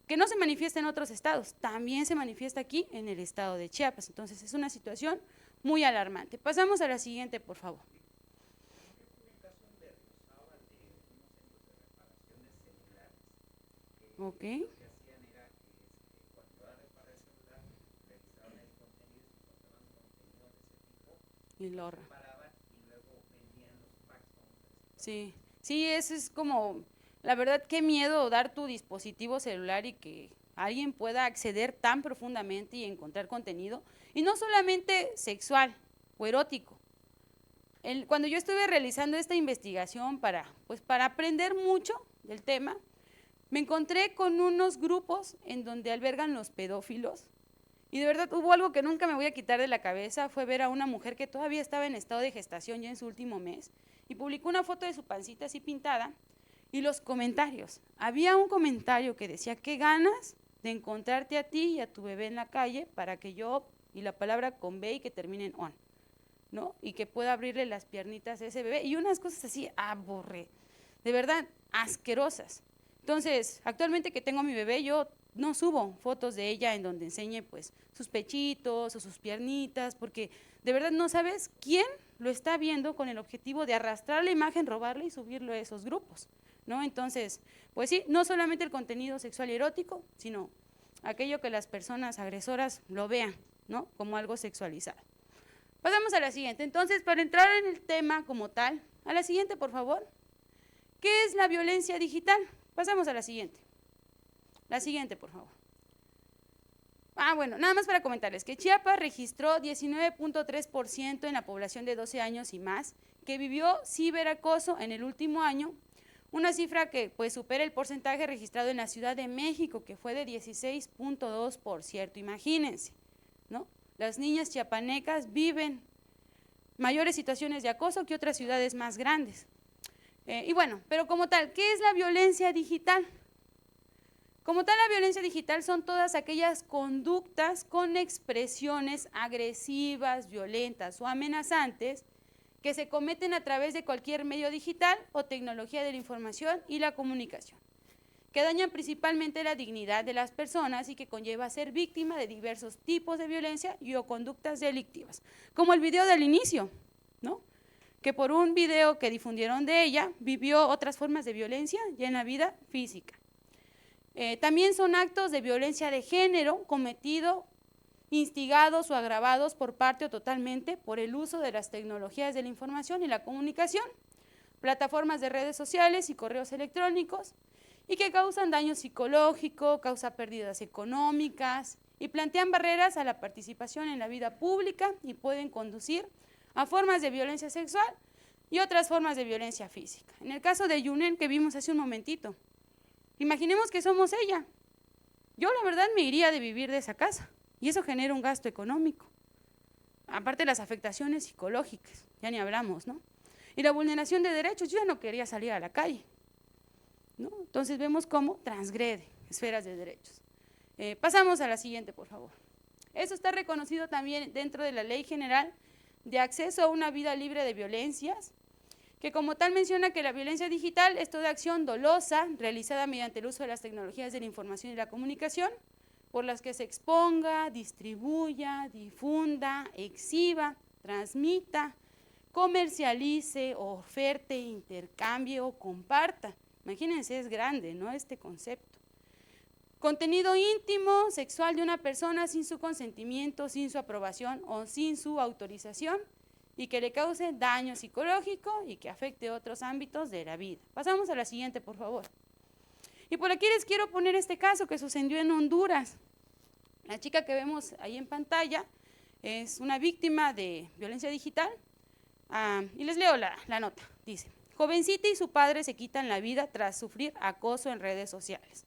que no se manifiesta en otros estados, también se manifiesta aquí en el estado de Chiapas. Entonces, es una situación muy alarmante. Pasamos a la siguiente, por favor. Ok. Y lo sí, sí, eso es como, la verdad, qué miedo dar tu dispositivo celular y que alguien pueda acceder tan profundamente y encontrar contenido, y no solamente sexual o erótico. Cuando yo estuve realizando esta investigación para aprender mucho del tema, me encontré con unos grupos en donde albergan los pedófilos. Y de verdad hubo algo que nunca me voy a quitar de la cabeza, fue ver a una mujer que todavía estaba en estado de gestación ya en su último mes y publicó una foto de su pancita así pintada Y los comentarios. Había un comentario que decía, qué ganas de encontrarte a ti y a tu bebé en la calle para que yo, y la palabra con B y que termine en on, ¿no? Y que pueda abrirle las piernitas a ese bebé. Y unas cosas así, de verdad, asquerosas. Entonces, actualmente que tengo a mi bebé, yo no subo fotos de ella en donde enseñe pues sus pechitos o sus piernitas, porque de verdad no sabes quién lo está viendo con el objetivo de arrastrar la imagen, robarla y subirlo a esos grupos, ¿no? Entonces, pues sí, no solamente el contenido sexual y erótico, sino aquello que las personas agresoras lo vean, ¿no? Como algo sexualizado. Pasamos a la siguiente. Entonces, para entrar en el tema como tal, a la siguiente, por favor. ¿Qué es la violencia digital? Pasamos a la siguiente. La siguiente, por favor. Bueno, nada más para comentarles que Chiapas registró 19.3% en la población de 12 años y más que vivió ciberacoso en el último año, una cifra que pues supera el porcentaje registrado en la Ciudad de México, que fue de 16.2%, imagínense, ¿no? Las niñas chiapanecas viven mayores situaciones de acoso que otras ciudades más grandes. Y bueno, pero como tal, ¿qué es la violencia digital? Como tal, la violencia digital son todas aquellas conductas con expresiones agresivas, violentas o amenazantes que se cometen a través de cualquier medio digital o tecnología de la información y la comunicación, que dañan principalmente la dignidad de las personas y que conlleva ser víctima de diversos tipos de violencia y o conductas delictivas, como el video del inicio, ¿no? Que por un video que difundieron de ella, vivió otras formas de violencia ya en la vida física. También son actos de violencia de género cometido, instigados o agravados por parte o totalmente por el uso de las tecnologías de la información y la comunicación, plataformas de redes sociales y correos electrónicos, y que causan daño psicológico, causa pérdidas económicas y plantean barreras a la participación en la vida pública y pueden conducir a formas de violencia sexual y otras formas de violencia física. En el caso de Yunen, que vimos hace un momentito, imaginemos que somos ella. Yo la verdad me iría de vivir de esa casa y eso genera un gasto económico. Aparte de las afectaciones psicológicas, ya ni hablamos, ¿no? Y la vulneración de derechos, yo ya no quería salir a la calle, ¿no? Entonces vemos cómo transgrede esferas de derechos. Pasamos a la siguiente, por favor. Eso está reconocido también dentro de la Ley General de Acceso a una Vida Libre de Violencias, que como tal menciona que la violencia digital es toda acción dolosa realizada mediante el uso de las tecnologías de la información y la comunicación, por las que se exponga, distribuya, difunda, exhiba, transmita, comercialice, oferte, intercambie o comparta. Imagínense, es grande, ¿no?, este concepto. Contenido íntimo, sexual de una persona sin su consentimiento, sin su aprobación o sin su autorización, y que le cause daño psicológico y que afecte otros ámbitos de la vida. Pasamos a la siguiente, por favor. Y por aquí les quiero poner este caso que sucedió en Honduras. La chica que vemos ahí en pantalla es una víctima de violencia digital. Y les leo la nota. Dice, jovencita y su padre se quitan la vida tras sufrir acoso en redes sociales.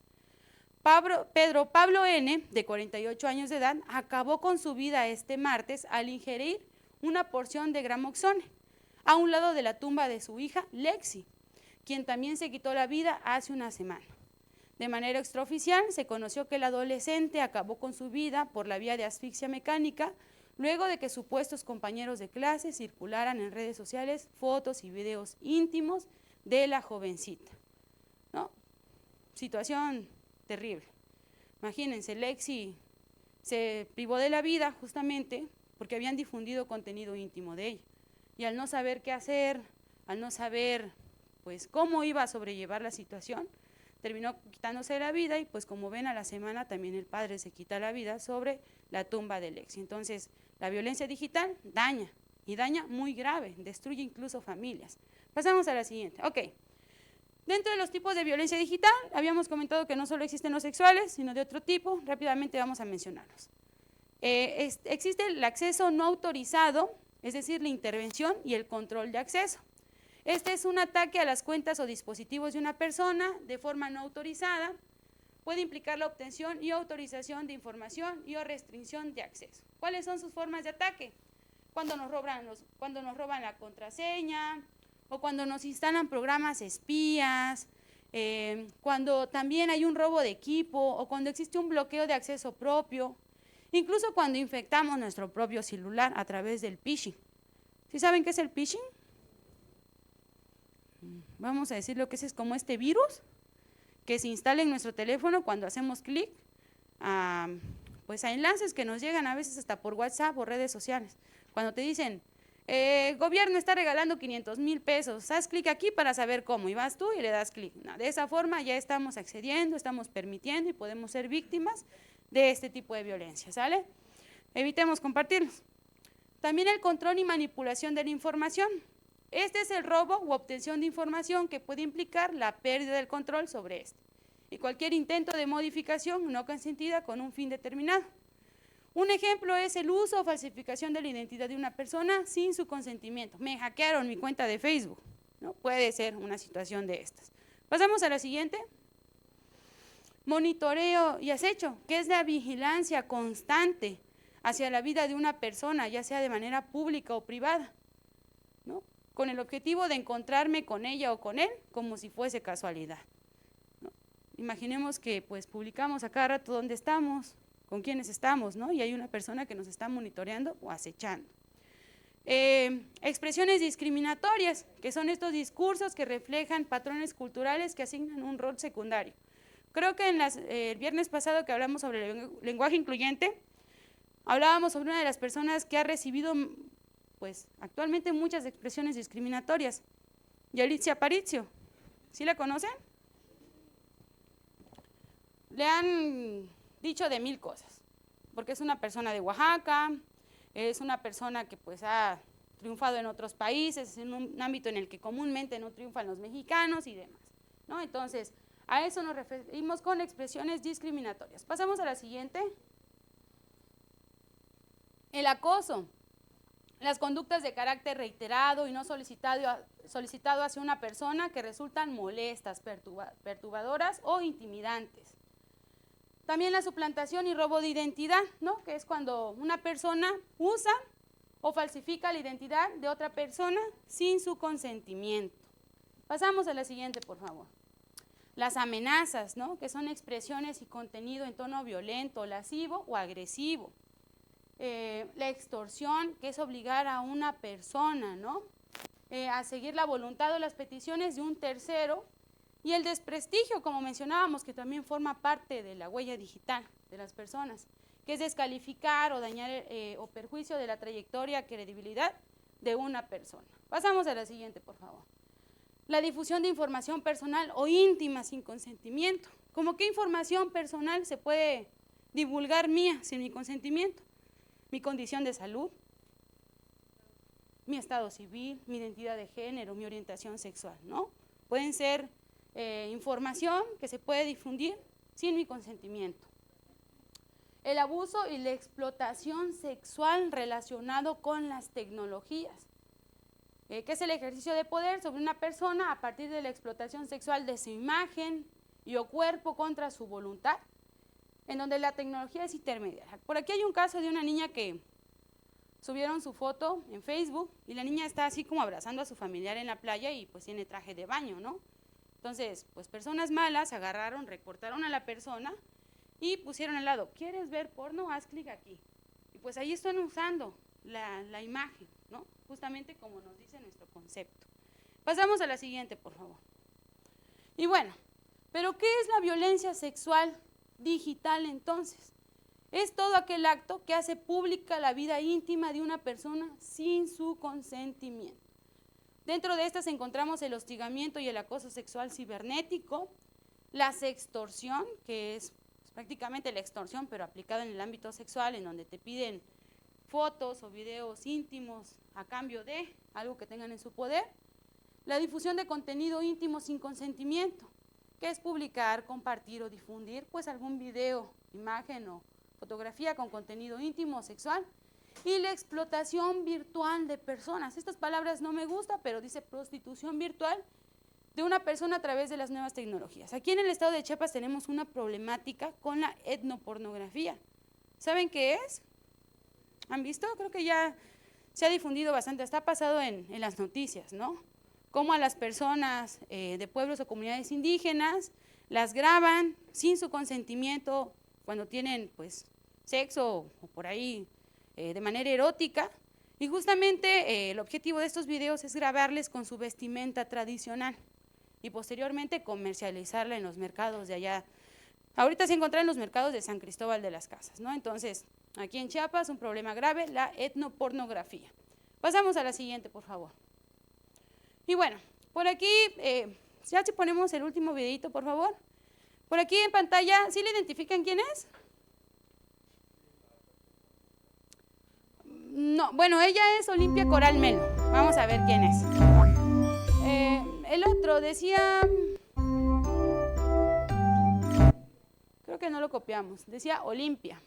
Pablo N., de 48 años de edad, acabó con su vida este martes al ingerir una porción de gramoxone a un lado de la tumba de su hija, Lexi, quien también se quitó la vida hace una semana. De manera extraoficial, se conoció que el adolescente acabó con su vida por la vía de asfixia mecánica, luego de que supuestos compañeros de clase circularan en redes sociales fotos y videos íntimos de la jovencita, ¿no? Situación terrible. Imagínense, Lexi se privó de la vida justamente porque habían difundido contenido íntimo de ella. Y al no saber qué hacer, al no saber pues cómo iba a sobrellevar la situación, terminó quitándose la vida y pues como ven a la semana también el padre se quita la vida sobre la tumba de Lexi. Entonces la violencia digital daña y daña muy grave, destruye incluso familias. Pasamos a la siguiente. Ok. Dentro de los tipos de violencia digital, habíamos comentado que no solo existen los sexuales, sino de otro tipo. Rápidamente vamos a mencionarlos. Existe el acceso no autorizado, es decir, la intervención y el control de acceso. Este es un ataque a las cuentas o dispositivos de una persona de forma no autorizada. Puede implicar la obtención y autorización de información y o restricción de acceso. ¿Cuáles son sus formas de ataque? Cuando nos roban la contraseña, o cuando nos instalan programas espías, cuando también hay un robo de equipo o cuando existe un bloqueo de acceso propio, incluso cuando infectamos nuestro propio celular a través del phishing. ¿Sí saben qué es el phishing? Vamos a decir lo que es como este virus que se instala en nuestro teléfono cuando hacemos clic pues a enlaces que nos llegan a veces hasta por WhatsApp o redes sociales. Cuando te dicen, gobierno está regalando 500,000 pesos, haz clic aquí para saber cómo, y vas tú y le das clic. No, de esa forma ya estamos accediendo, estamos permitiendo y podemos ser víctimas de este tipo de violencia, ¿sale? Evitemos compartirlos. También el control y manipulación de la información. Este es el robo u obtención de información que puede implicar la pérdida del control sobre este y cualquier intento de modificación no consentida con un fin determinado. Un ejemplo es el uso o falsificación de la identidad de una persona sin su consentimiento. Me hackearon mi cuenta de Facebook, ¿no? Puede ser una situación de estas. Pasamos a la siguiente. Monitoreo y acecho, que es la vigilancia constante hacia la vida de una persona, ya sea de manera pública o privada, ¿no? Con el objetivo de encontrarme con ella o con él como si fuese casualidad, ¿no? Imaginemos que pues publicamos a cada rato dónde estamos, con quiénes estamos, ¿no? Y hay una persona que nos está monitoreando o acechando. Expresiones discriminatorias, que son estos discursos que reflejan patrones culturales que asignan un rol secundario. Creo que el viernes pasado que hablamos sobre el lenguaje incluyente, hablábamos sobre una de las personas que ha recibido pues actualmente muchas expresiones discriminatorias, Yalitza Aparicio. ¿Sí la conocen? Le han dicho de 1000 cosas, porque es una persona de Oaxaca, es una persona que pues ha triunfado en otros países, en un ámbito en el que comúnmente no triunfan los mexicanos y demás, ¿no? Entonces, a eso nos referimos con expresiones discriminatorias. Pasamos a la siguiente. El acoso. Las conductas de carácter reiterado y no solicitado hacia una persona que resultan molestas, perturbadoras o intimidantes. También la suplantación y robo de identidad, ¿no? Que es cuando una persona usa o falsifica la identidad de otra persona sin su consentimiento. Pasamos a la siguiente, por favor. Las amenazas, ¿no? Que son expresiones y contenido en tono violento, lascivo o agresivo. La extorsión, que es obligar a una persona, ¿no? A seguir la voluntad o las peticiones de un tercero, y el desprestigio, como mencionábamos, que también forma parte de la huella digital de las personas, que es descalificar o dañar o perjuicio de la trayectoria, credibilidad de una persona. Pasamos a la siguiente, por favor. La difusión de información personal o íntima sin consentimiento. ¿Cómo qué información personal se puede divulgar mía sin mi consentimiento? Mi condición de salud, mi estado civil, mi identidad de género, mi orientación sexual, ¿no? Pueden ser información que se puede difundir sin mi consentimiento. El abuso y la explotación sexual relacionado con las tecnologías, que es el ejercicio de poder sobre una persona a partir de la explotación sexual de su imagen y o cuerpo contra su voluntad, en donde la tecnología es intermediaria. Por aquí hay un caso de una niña que subieron su foto en Facebook y la niña está así como abrazando a su familiar en la playa y pues tiene traje de baño, ¿no? Entonces, pues personas malas agarraron, recortaron a la persona y pusieron al lado, ¿quieres ver porno? Haz clic aquí. Y pues ahí están usando la imagen, ¿no? Justamente como nos dice nuestro concepto. Pasamos a la siguiente, por favor. Y bueno, ¿pero qué es la violencia sexual digital entonces? Es todo aquel acto que hace pública la vida íntima de una persona sin su consentimiento. Dentro de estas encontramos el hostigamiento y el acoso sexual cibernético, la sextorsión, que es prácticamente la extorsión, pero aplicada en el ámbito sexual, en donde te piden fotos o videos íntimos a cambio de algo que tengan en su poder. La difusión de contenido íntimo sin consentimiento, que es publicar, compartir o difundir pues algún video, imagen o fotografía con contenido íntimo o sexual. Y la explotación virtual de personas. Estas palabras no me gustan, pero dice prostitución virtual de una persona a través de las nuevas tecnologías. Aquí en el estado de Chiapas tenemos una problemática con la etnopornografía. ¿Saben qué es? ¿Han visto? Creo que ya se ha difundido bastante, está pasado en las noticias, ¿no? cómo a las personas de pueblos o comunidades indígenas las graban sin su consentimiento cuando tienen pues sexo o por ahí de manera erótica, y justamente el objetivo de estos videos es grabarles con su vestimenta tradicional y posteriormente comercializarla en los mercados de allá. Ahorita se encuentra en los mercados de San Cristóbal de las Casas, ¿no? Entonces, aquí en Chiapas, un problema grave, la etnopornografía. Pasamos a la siguiente, por favor. Y bueno, por aquí, ya si ponemos el último videito, por favor. Por aquí en pantalla, ¿sí le identifican quién es? No, bueno, ella es Olimpia Coral Melo. Vamos a ver quién es. El otro decía, creo que no lo copiamos, decía Olimpia.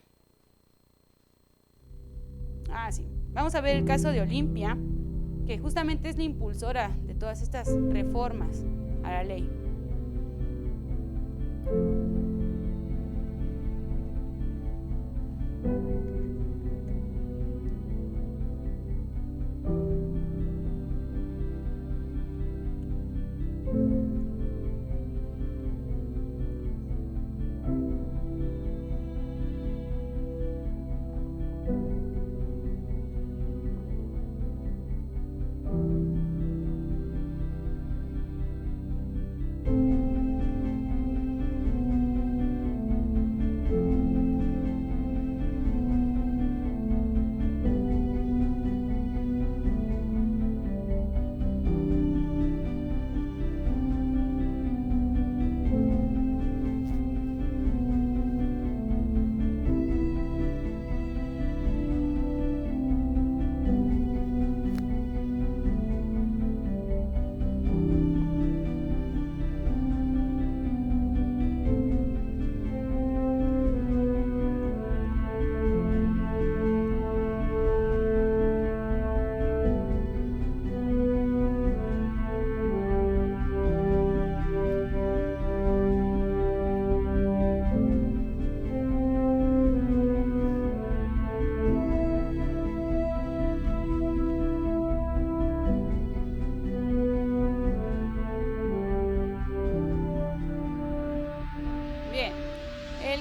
Ah, sí. Vamos a ver el caso de Olimpia, que justamente es la impulsora de todas estas reformas a la ley.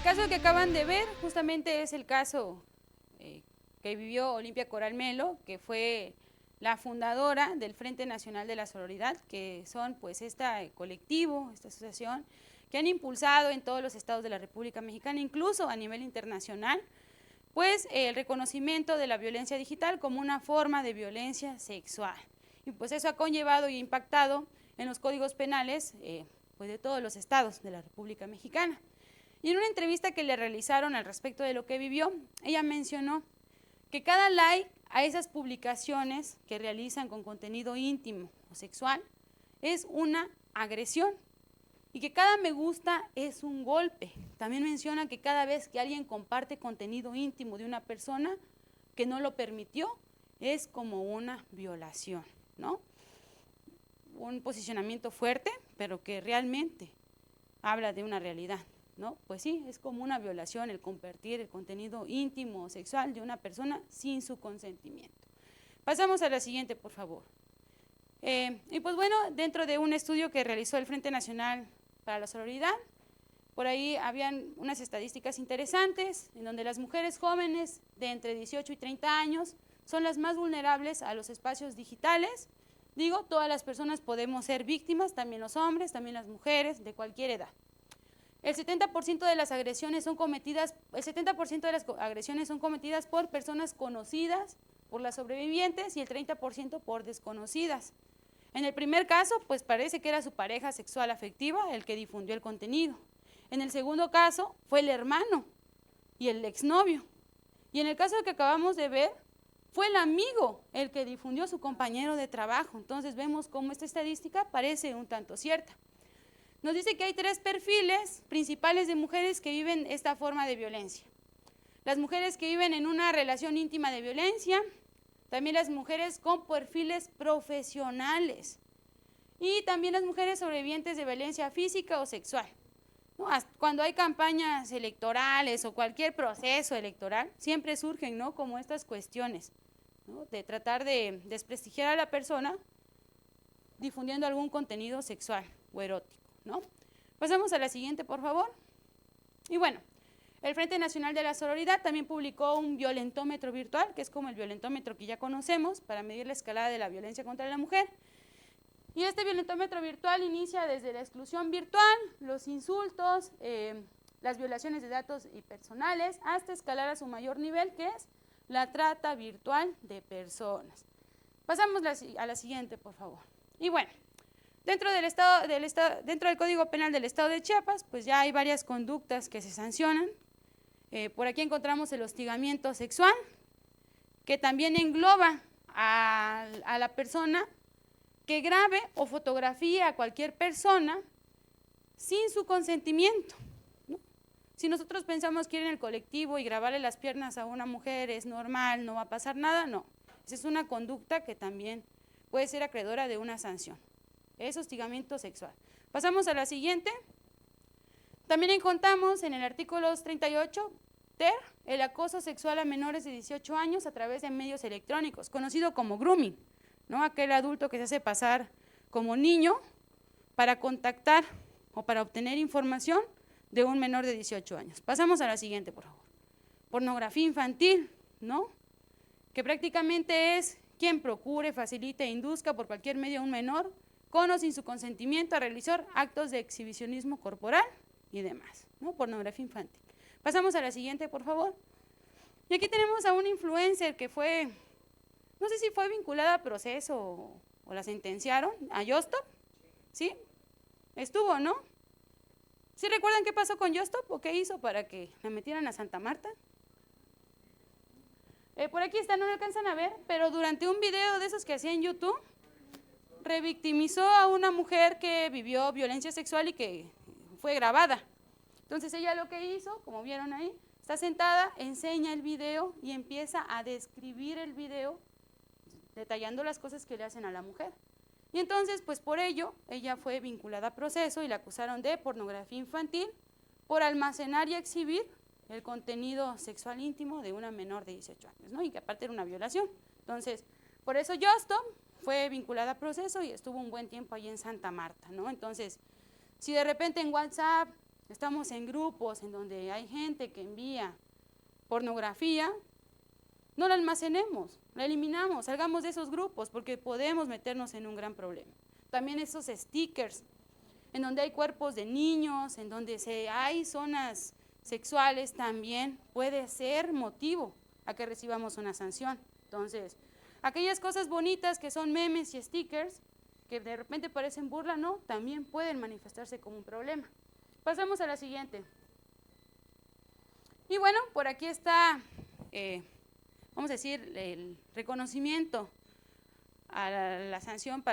caso que acaban de ver justamente es el caso que vivió Olimpia Coral Melo, que fue la fundadora del Frente Nacional de la Sororidad, que son pues este colectivo, esta asociación, que han impulsado en todos los estados de la República Mexicana, incluso a nivel internacional, pues el reconocimiento de la violencia digital como una forma de violencia sexual. Y pues eso ha conllevado y impactado en los códigos penales pues de todos los estados de la República Mexicana. Y en una entrevista que le realizaron al respecto de lo que vivió, ella mencionó que cada like a esas publicaciones que realizan con contenido íntimo o sexual es una agresión y que cada me gusta es un golpe. También menciona que cada vez que alguien comparte contenido íntimo de una persona que no lo permitió, es como una violación, ¿no? Un posicionamiento fuerte, pero que realmente habla de una realidad, ¿no? Pues sí, es como una violación el compartir el contenido íntimo o sexual de una persona sin su consentimiento. Pasamos a la siguiente, por favor. Y pues bueno, dentro de un estudio que realizó el Frente Nacional para la Sororidad, por ahí habían unas estadísticas interesantes en donde las mujeres jóvenes de entre 18 y 30 años son las más vulnerables a los espacios digitales. Digo, todas las personas podemos ser víctimas, también los hombres, también las mujeres, de cualquier edad. El 70% de las agresiones son cometidas, por personas conocidas, por las sobrevivientes, y el 30% por desconocidas. En el primer caso, pues parece que era su pareja sexual afectiva el que difundió el contenido. En el segundo caso, fue el hermano y el exnovio. Y en el caso que acabamos de ver, fue el amigo el que difundió a su compañero de trabajo. Entonces vemos cómo esta estadística parece un tanto cierta. Nos dice que hay 3 perfiles principales de mujeres que viven esta forma de violencia. Las mujeres que viven en una relación íntima de violencia, también las mujeres con perfiles profesionales y también las mujeres sobrevivientes de violencia física o sexual. ¿No? Cuando hay campañas electorales o cualquier proceso electoral, siempre surgen, ¿no?, como estas cuestiones, ¿no?, de tratar de desprestigiar a la persona difundiendo algún contenido sexual o erótico, ¿no? Pasamos a la siguiente, por favor. Y bueno, el Frente Nacional de la Sororidad también publicó un violentómetro virtual, que es como el violentómetro que ya conocemos, para medir la escalada de la violencia contra la mujer. Y este violentómetro virtual inicia desde la exclusión virtual, los insultos, las violaciones de datos y personales, hasta escalar a su mayor nivel, que es la trata virtual de personas. Pasamos a la siguiente, por favor. Y bueno, dentro del Código Penal del Estado de Chiapas, pues ya hay varias conductas que se sancionan. Por aquí encontramos el hostigamiento sexual, que también engloba a la persona que grabe o fotografíe a cualquier persona sin su consentimiento, ¿no? Si nosotros pensamos que ir en el colectivo y grabarle las piernas a una mujer es normal, no va a pasar nada, no. Esa es una conducta que también puede ser acreedora de una sanción. Es hostigamiento sexual. Pasamos a la siguiente. También encontramos en el artículo 38 ter el acoso sexual a menores de 18 años a través de medios electrónicos, conocido como grooming, ¿no? Aquel adulto que se hace pasar como niño para contactar o para obtener información de un menor de 18 años. Pasamos a la siguiente, por favor. Pornografía infantil, ¿no? Que prácticamente es quien procure, facilite e induzca por cualquier medio a un menor, con o sin su consentimiento, a realizar actos de exhibicionismo corporal y demás, ¿no? Pornografía infantil. Pasamos a la siguiente, por favor. Y aquí tenemos a un influencer que fue, no sé si fue vinculada a proceso o la sentenciaron, a Yostop, ¿sí? Estuvo, ¿no? ¿Sí recuerdan qué pasó con Yostop o qué hizo para que la metieran a Santa Marta? Por aquí está, no lo alcanzan a ver, pero durante un video de esos que hacía en YouTube, revictimizó a una mujer que vivió violencia sexual y que fue grabada. Entonces ella lo que hizo, como vieron ahí, está sentada, enseña el video y empieza a describir el video, detallando las cosas que le hacen a la mujer. Y entonces, pues por ello, ella fue vinculada a proceso y la acusaron de pornografía infantil por almacenar y exhibir el contenido sexual íntimo de una menor de 18 años, ¿no? Y que aparte era una violación. Entonces, por eso Yostop fue vinculada a proceso y estuvo un buen tiempo ahí en Santa Marta, ¿no? Entonces, si de repente en WhatsApp estamos en grupos en donde hay gente que envía pornografía, no la almacenemos, la eliminamos, salgamos de esos grupos porque podemos meternos en un gran problema. También esos stickers en donde hay cuerpos de niños, en donde hay zonas sexuales, también puede ser motivo a que recibamos una sanción. Entonces, aquellas cosas bonitas que son memes y stickers, que de repente parecen burla, no, también pueden manifestarse como un problema. Pasamos a la siguiente. Y bueno, por aquí está, vamos a decir, el reconocimiento a la sanción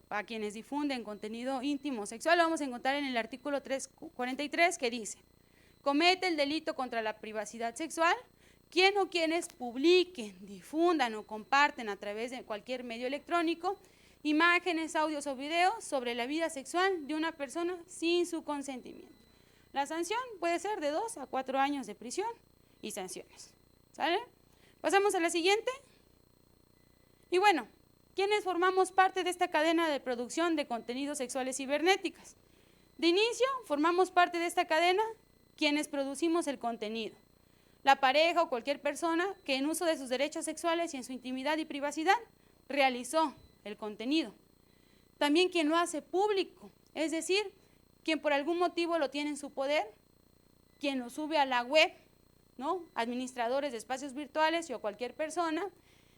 a quienes difunden contenido íntimo sexual. Lo vamos a encontrar en el artículo 343 que dice: comete el delito contra la privacidad sexual quien o quienes publiquen, difundan o comparten a través de cualquier medio electrónico imágenes, audios o videos sobre la vida sexual de una persona sin su consentimiento. La sanción puede ser de 2 a 4 años de prisión y sanciones. ¿Sale? Pasamos a la siguiente. Y bueno, ¿quiénes formamos parte de esta cadena de producción de contenidos sexuales cibernéticas? De inicio, formamos parte de esta cadena quienes producimos el contenido. La pareja o cualquier persona que en uso de sus derechos sexuales y en su intimidad y privacidad realizó el contenido. También quien lo hace público, es decir, quien por algún motivo lo tiene en su poder, quien lo sube a la web, ¿no? Administradores de espacios virtuales o cualquier persona.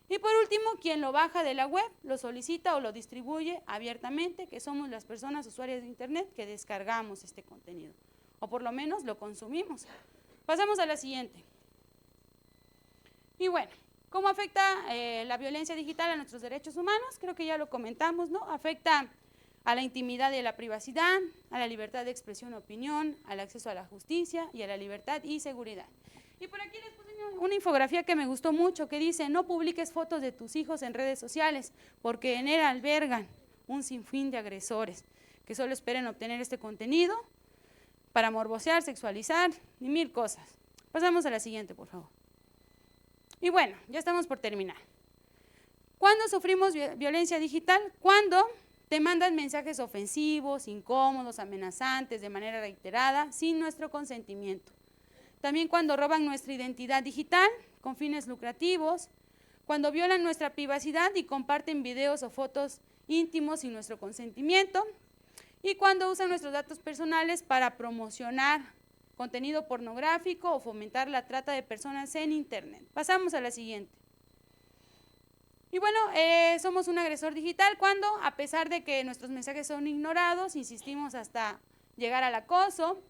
Y por último, quien lo baja de la web, lo solicita o lo distribuye abiertamente, que somos las personas usuarias de Internet que descargamos este contenido, o por lo menos lo consumimos. Pasamos a la siguiente. Y bueno, ¿cómo afecta la violencia digital a nuestros derechos humanos? Creo que ya lo comentamos, ¿no? Afecta a la intimidad y a la privacidad, a la libertad de expresión, opinión, al acceso a la justicia y a la libertad y seguridad. Y por aquí les puse una infografía que me gustó mucho que dice: no publiques fotos de tus hijos en redes sociales porque en él albergan un sinfín de agresores que solo esperan obtener este contenido para morbosear, sexualizar y mil cosas. Pasamos a la siguiente, por favor. Y bueno, ya estamos por terminar. ¿Cuándo sufrimos violencia digital? Cuando te mandan mensajes ofensivos, incómodos, amenazantes, de manera reiterada, sin nuestro consentimiento. También cuando roban nuestra identidad digital con fines lucrativos, cuando violan nuestra privacidad y comparten videos o fotos íntimos sin nuestro consentimiento, y cuando usan nuestros datos personales para promocionar contenido pornográfico o fomentar la trata de personas en Internet. Pasamos a la siguiente. Y bueno, somos un agresor digital cuando, a pesar de que nuestros mensajes son ignorados, insistimos hasta llegar al acoso,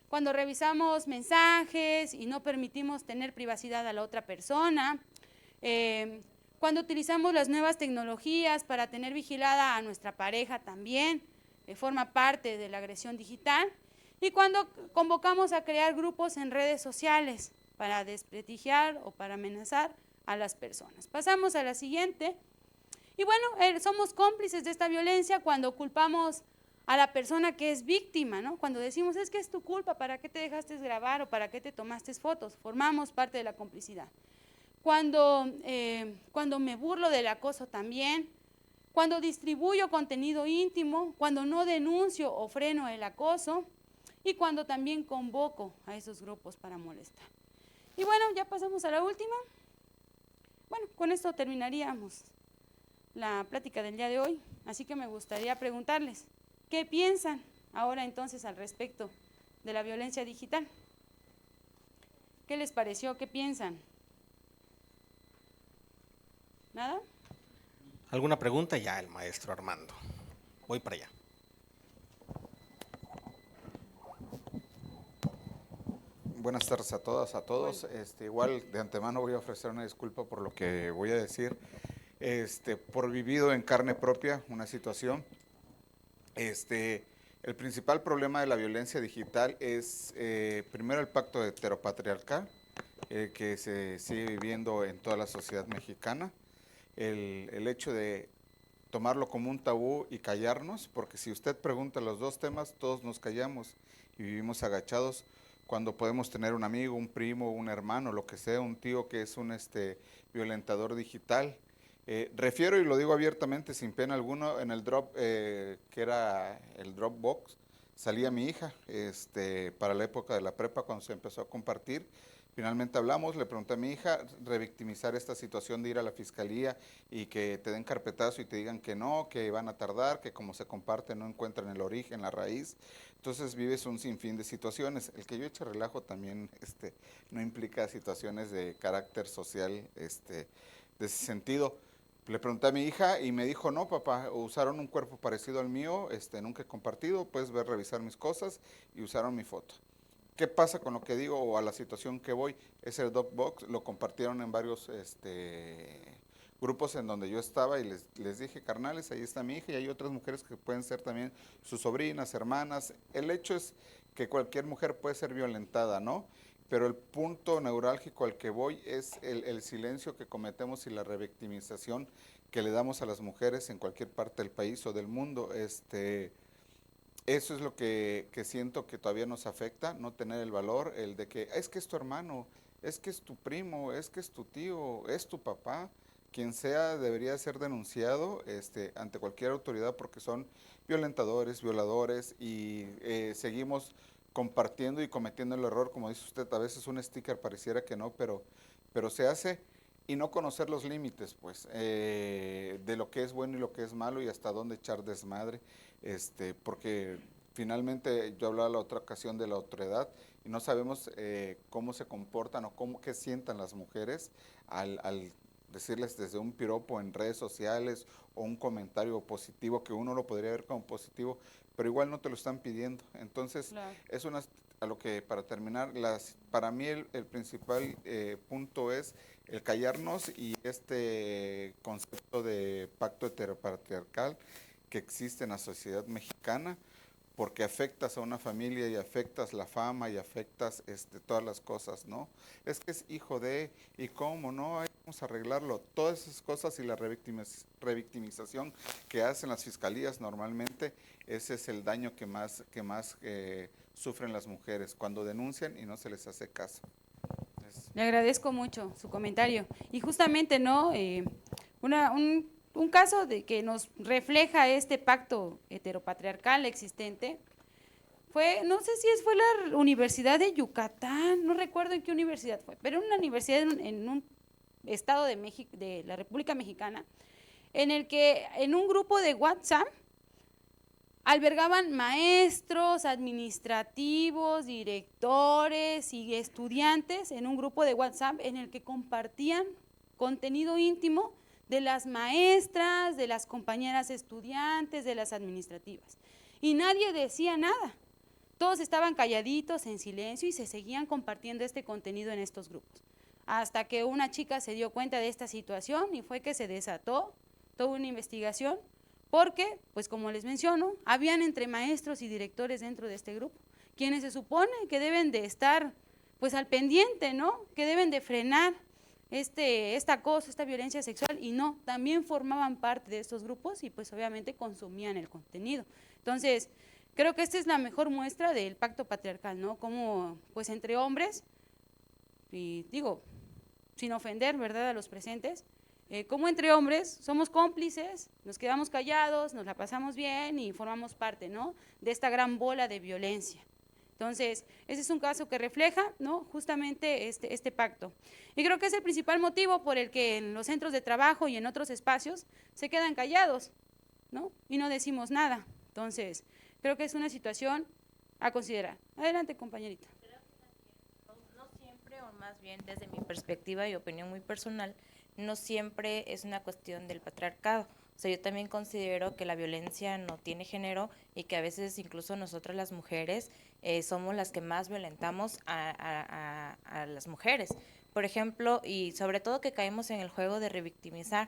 cuando revisamos mensajes y no permitimos tener privacidad a la otra persona, cuando utilizamos las nuevas tecnologías para tener vigilada a nuestra pareja también, forma parte de la agresión digital, y cuando convocamos a crear grupos en redes sociales para desprestigiar o para amenazar a las personas. Pasamos a la siguiente. Y bueno, somos cómplices de esta violencia cuando culpamos a la persona que es víctima, ¿no? Cuando decimos, es que es tu culpa, ¿para qué te dejaste grabar o para qué te tomaste fotos? Formamos parte de la complicidad. Cuando me burlo del acoso también, cuando distribuyo contenido íntimo, cuando no denuncio o freno el acoso y cuando también convoco a esos grupos para molestar. Y bueno, ya pasamos a la última. Bueno, con esto terminaríamos la plática del día de hoy, así que me gustaría preguntarles, ¿qué piensan ahora entonces al respecto de la violencia digital? ¿Qué les pareció? ¿Qué piensan? ¿Nada? ¿Alguna pregunta? Ya el maestro Armando. Voy para allá. Buenas tardes a todas, a todos. Igual de antemano voy a ofrecer una disculpa por lo que voy a decir. Por vivido en carne propia una situación. El principal problema de la violencia digital es primero el pacto heteropatriarcal que se sigue viviendo en toda la sociedad mexicana. El hecho de tomarlo como un tabú y callarnos, porque si usted pregunta los dos temas, todos nos callamos y vivimos agachados, cuando podemos tener un amigo, un primo, un hermano, lo que sea, un tío que es un violentador digital. Refiero y lo digo abiertamente, sin pena alguna, en el drop, que era el Dropbox, salía mi hija para la época de la prepa cuando se empezó a compartir. Finalmente hablamos, le pregunté a mi hija, revictimizar esta situación de ir a la fiscalía y que te den carpetazo y te digan que no, que van a tardar, que como se comparte no encuentran el origen, la raíz. Entonces vives un sinfín de situaciones. El que yo eche relajo también no implica situaciones de carácter social de ese sentido. Le pregunté a mi hija y me dijo, no papá, usaron un cuerpo parecido al mío, nunca he compartido, puedes ver, revisar mis cosas y usaron mi foto. ¿Qué pasa con lo que digo o a la situación que voy? Es el Dropbox, lo compartieron en varios grupos en donde yo estaba y les dije, carnales, ahí está mi hija y hay otras mujeres que pueden ser también sus sobrinas, hermanas. El hecho es que cualquier mujer puede ser violentada, ¿no? Pero el punto neurálgico al que voy es el silencio que cometemos y la revictimización que le damos a las mujeres en cualquier parte del país o del mundo. Eso es lo que siento que todavía nos afecta, no tener el valor, el de que es tu hermano, es que es tu primo, es que es tu tío, es tu papá. Quien sea debería ser denunciado ante cualquier autoridad porque son violentadores, violadores y seguimos compartiendo y cometiendo el error, como dice usted, a veces un sticker pareciera que no, pero se hace, y no conocer los límites, pues, de lo que es bueno y lo que es malo y hasta dónde echar desmadre, porque finalmente yo hablaba la otra ocasión de la otredad y no sabemos cómo se comportan o qué sientan las mujeres al decirles desde un piropo en redes sociales o un comentario positivo que uno lo podría ver como positivo, pero igual no te lo están pidiendo. Entonces, claro, es a lo que, para terminar, para mí el principal punto es el callarnos y este concepto de pacto heteropatriarcal que existe en la sociedad mexicana, porque afectas a una familia y afectas la fama y afectas todas las cosas, ¿no? Es que es hijo de, y cómo, ¿no? Vamos a arreglarlo. Todas esas cosas y la revictimización que hacen las fiscalías normalmente, ese es el daño que más sufren las mujeres cuando denuncian y no se les hace caso. Le agradezco mucho su comentario. Y justamente, ¿no? Un un caso de que nos refleja este pacto heteropatriarcal existente fue, no sé si fue la Universidad de Yucatán, no recuerdo en qué universidad fue, pero una universidad en un estado de México, de la República Mexicana, en el que en un grupo de WhatsApp albergaban maestros, administrativos, directores y estudiantes en un grupo de WhatsApp en el que compartían contenido íntimo de las maestras, de las compañeras estudiantes, de las administrativas. Y nadie decía nada. Todos estaban calladitos, en silencio, y se seguían compartiendo este contenido en estos grupos. Hasta que una chica se dio cuenta de esta situación y fue que se desató toda una investigación, porque, pues como les menciono, habían entre maestros y directores dentro de este grupo, quienes se supone que deben de estar pues al pendiente, ¿no? Que deben de frenar esta acoso, esta violencia sexual, y no, también formaban parte de estos grupos y pues obviamente consumían el contenido. Entonces, creo que esta es la mejor muestra del pacto patriarcal, ¿no? Como pues entre hombres, y digo, sin ofender, ¿verdad?, a los presentes, como entre hombres somos cómplices, nos quedamos callados, nos la pasamos bien y formamos parte, ¿no?, de esta gran bola de violencia. Entonces, ese es un caso que refleja, ¿no?, justamente este pacto. Y creo que es el principal motivo por el que en los centros de trabajo y en otros espacios se quedan callados, ¿no?, y no decimos nada. Entonces, creo que es una situación a considerar. Adelante, compañerita. No siempre, o más bien desde mi perspectiva y opinión muy personal, no siempre es una cuestión del patriarcado. O sea, yo también considero que la violencia no tiene género y que a veces incluso nosotras las mujeres somos las que más violentamos a las mujeres. Por ejemplo, y sobre todo que caemos en el juego de revictimizar.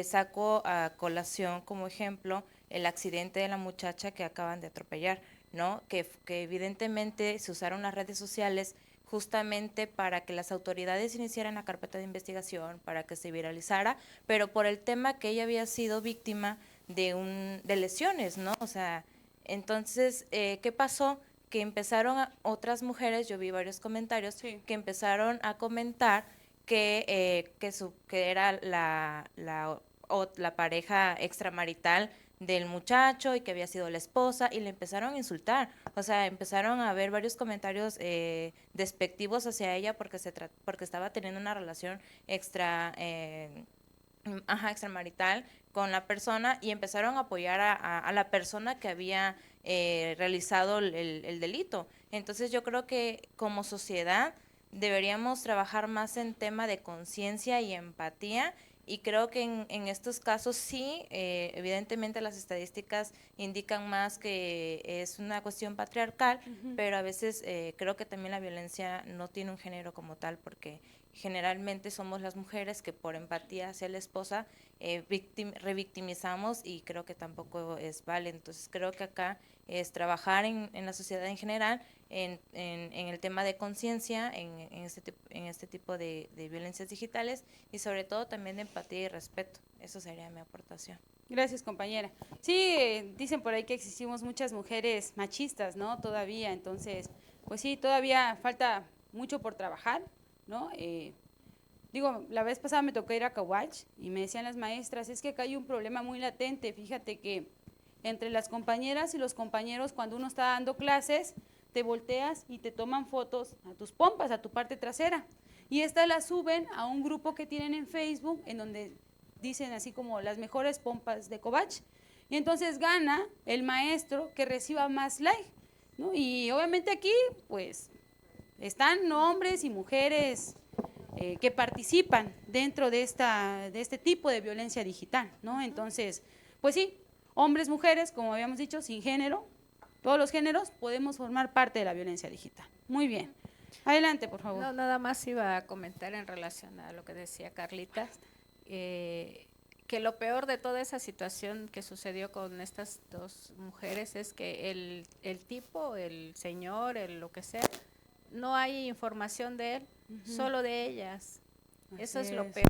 Saco a colación como ejemplo el accidente de la muchacha que acaban de atropellar, ¿no? Que evidentemente se usaron las redes sociales justamente para que las autoridades iniciaran la carpeta de investigación, para que se viralizara, pero por el tema que ella había sido víctima de lesiones, ¿no? O sea, entonces, ¿qué pasó? Que empezaron otras mujeres, yo vi varios comentarios, sí, que empezaron a comentar que era la pareja extramarital del muchacho y que había sido la esposa, y le empezaron a insultar. O sea, empezaron a haber varios comentarios despectivos hacia ella porque estaba teniendo una relación extramarital con la persona, y empezaron a apoyar a la persona que había realizado el delito. Entonces yo creo que como sociedad deberíamos trabajar más en tema de conciencia y empatía, y creo que en estos casos sí, evidentemente las estadísticas indican más que es una cuestión patriarcal, pero a veces creo que también la violencia no tiene un género como tal, porque generalmente somos las mujeres que por empatía hacia la esposa revictimizamos, y creo que tampoco es válido. Entonces creo que acá es trabajar en la sociedad en general, en el tema de conciencia, en este tipo de violencias digitales, y sobre todo también de empatía y respeto. Eso sería mi aportación. Gracias, compañera. Sí, dicen por ahí que existimos muchas mujeres machistas, ¿no? Todavía, entonces, pues sí, todavía falta mucho por trabajar, ¿no? Digo, la vez pasada me tocó ir a Cahuach y me decían las maestras, es que acá hay un problema muy latente, fíjate que entre las compañeras y los compañeros, cuando uno está dando clases, te volteas y te toman fotos a tus pompas, a tu parte trasera, y estas las suben a un grupo que tienen en Facebook, en donde dicen así como las mejores pompas de Covach, y entonces gana el maestro que reciba más like, ¿no? Y obviamente aquí, pues, están hombres y mujeres que participan dentro de este tipo de violencia digital, ¿no? Entonces, pues sí, hombres, mujeres, como habíamos dicho, sin género, todos los géneros podemos formar parte de la violencia digital. Muy bien. Adelante, por favor. No, nada más iba a comentar en relación a lo que decía Carlita, que lo peor de toda esa situación que sucedió con estas dos mujeres es que el tipo, el señor, lo que sea, no hay información de él, solo de ellas. Eso es lo peor.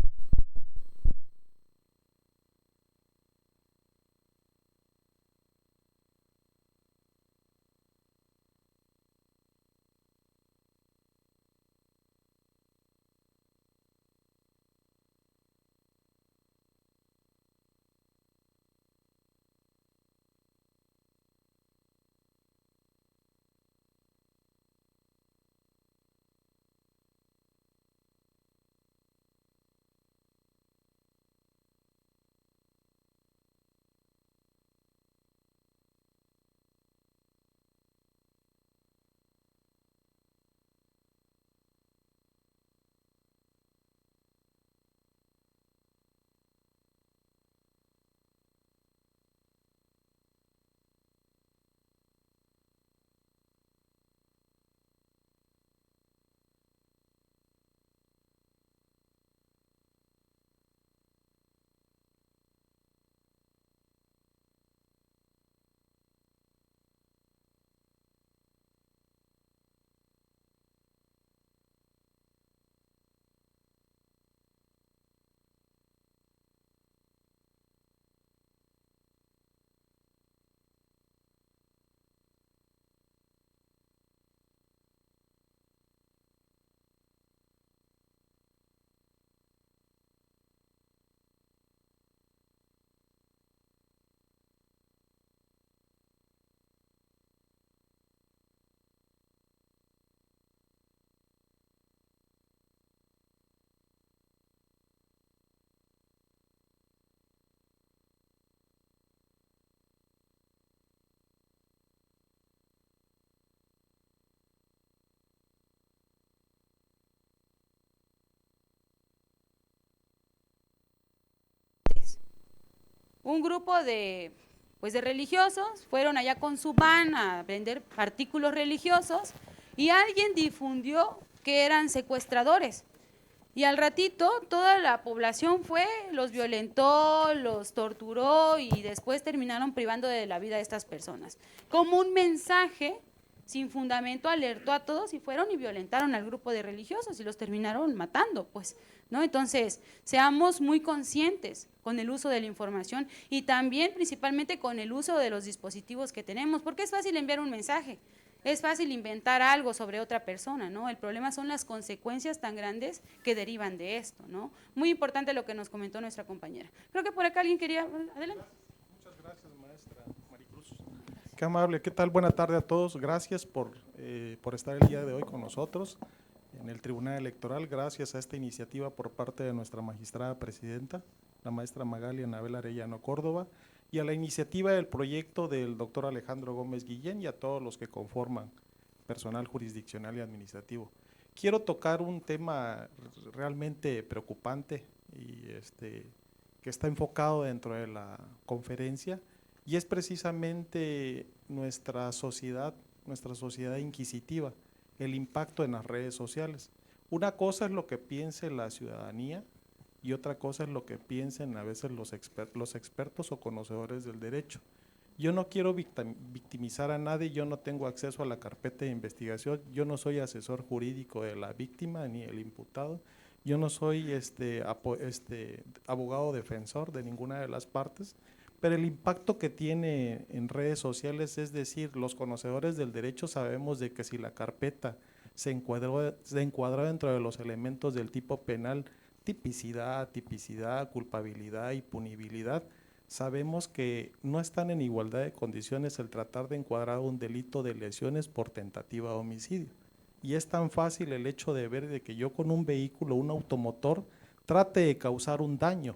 un grupo de religiosos fueron allá con su van a vender artículos religiosos y alguien difundió que eran secuestradores. Y al ratito toda la población fue, los violentó, los torturó y después terminaron privando de la vida a estas personas. Como un mensaje sin fundamento alertó a todos y fueron y violentaron al grupo de religiosos y los terminaron matando, pues, ¿no? Entonces, seamos muy conscientes con el uso de la información y también principalmente con el uso de los dispositivos que tenemos, porque es fácil enviar un mensaje. Es fácil inventar algo sobre otra persona, ¿no? El problema son las consecuencias tan grandes que derivan de esto, ¿no? Muy importante lo que nos comentó nuestra compañera. Creo que por acá alguien quería… Adelante. Muchas gracias, maestra Maricruz. Qué amable, ¿qué tal? Buena tarde a todos. Gracias por estar el día de hoy con nosotros en el Tribunal Electoral. Gracias a esta iniciativa por parte de nuestra magistrada presidenta, la maestra Magali Anabel Arellano Córdoba, y a la iniciativa del proyecto del doctor Alejandro Gómez Guillén y a todos los que conforman personal jurisdiccional y administrativo. Quiero tocar un tema realmente preocupante y que está enfocado dentro de la conferencia, y es precisamente nuestra sociedad inquisitiva, el impacto en las redes sociales. Una cosa es lo que piense la ciudadanía y otra cosa es lo que piensen a veces los expertos o conocedores del derecho. Yo no quiero victimizar a nadie, yo no tengo acceso a la carpeta de investigación, yo no soy asesor jurídico de la víctima ni el imputado, yo no soy abogado defensor de ninguna de las partes, pero el impacto que tiene en redes sociales, es decir, los conocedores del derecho sabemos de que si la carpeta se encuadró dentro de los elementos del tipo penal, tipicidad, culpabilidad y punibilidad, sabemos que no están en igualdad de condiciones el tratar de encuadrar un delito de lesiones por tentativa de homicidio. Y es tan fácil el hecho de ver de que yo con un vehículo, un automotor, trate de causar un daño,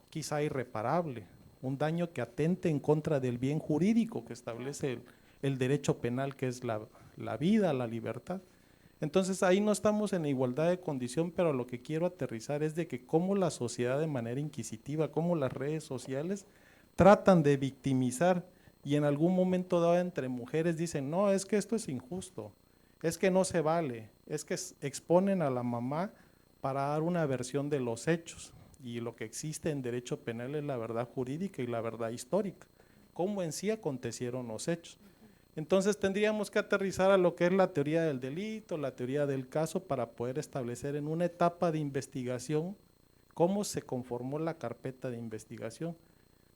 quizá irreparable, un daño que atente en contra del bien jurídico que establece el derecho penal, que es la vida, la libertad. Entonces ahí no estamos en igualdad de condición, pero lo que quiero aterrizar es de que cómo la sociedad de manera inquisitiva, cómo las redes sociales tratan de victimizar, y en algún momento dado entre mujeres dicen, no, es que esto es injusto, es que no se vale, es que exponen a la mamá para dar una versión de los hechos, y lo que existe en derecho penal es la verdad jurídica y la verdad histórica, cómo en sí acontecieron los hechos. Entonces tendríamos que aterrizar a lo que es la teoría del delito, la teoría del caso, para poder establecer en una etapa de investigación cómo se conformó la carpeta de investigación.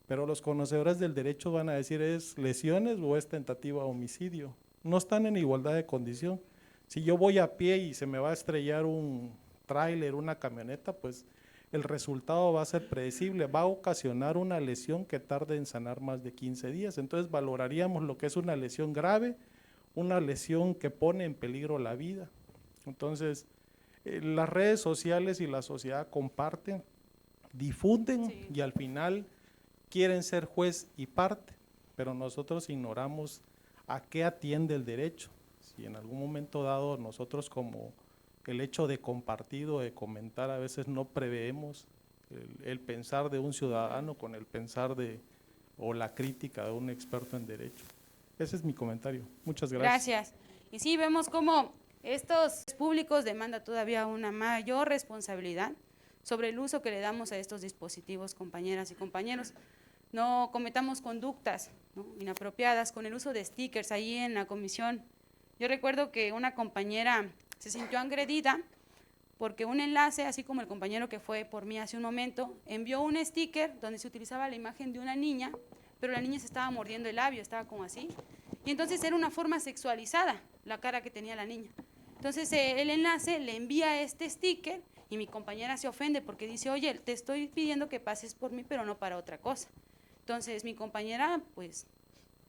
Pero los conocedores del derecho van a decir, ¿es lesiones o es tentativa de homicidio? No están en igualdad de condición. Si yo voy a pie y se me va a estrellar un tráiler, una camioneta, pues el resultado va a ser predecible, va a ocasionar una lesión que tarde en sanar más de 15 días. Entonces valoraríamos lo que es una lesión grave, una lesión que pone en peligro la vida. Entonces, las redes sociales y la sociedad comparten, difunden, sí, y al final quieren ser juez y parte, pero nosotros ignoramos a qué atiende el derecho. Si en algún momento dado nosotros, como el hecho de compartir o de comentar, a veces no preveemos el pensar de un ciudadano con el pensar o la crítica de un experto en derecho. Ese es mi comentario. Muchas gracias. Gracias. Y sí, vemos cómo estos públicos demandan todavía una mayor responsabilidad sobre el uso que le damos a estos dispositivos, compañeras y compañeros. No cometamos conductas, ¿no?, inapropiadas con el uso de stickers ahí en la comisión. Yo recuerdo que una compañera se sintió agredida porque un enlace, así como el compañero que fue por mí hace un momento, envió un sticker donde se utilizaba la imagen de una niña, pero la niña se estaba mordiendo el labio, estaba como así, y entonces era una forma sexualizada la cara que tenía la niña. Entonces el enlace le envía este sticker y mi compañera se ofende porque dice, oye, te estoy pidiendo que pases por mí, pero no para otra cosa. Entonces mi compañera pues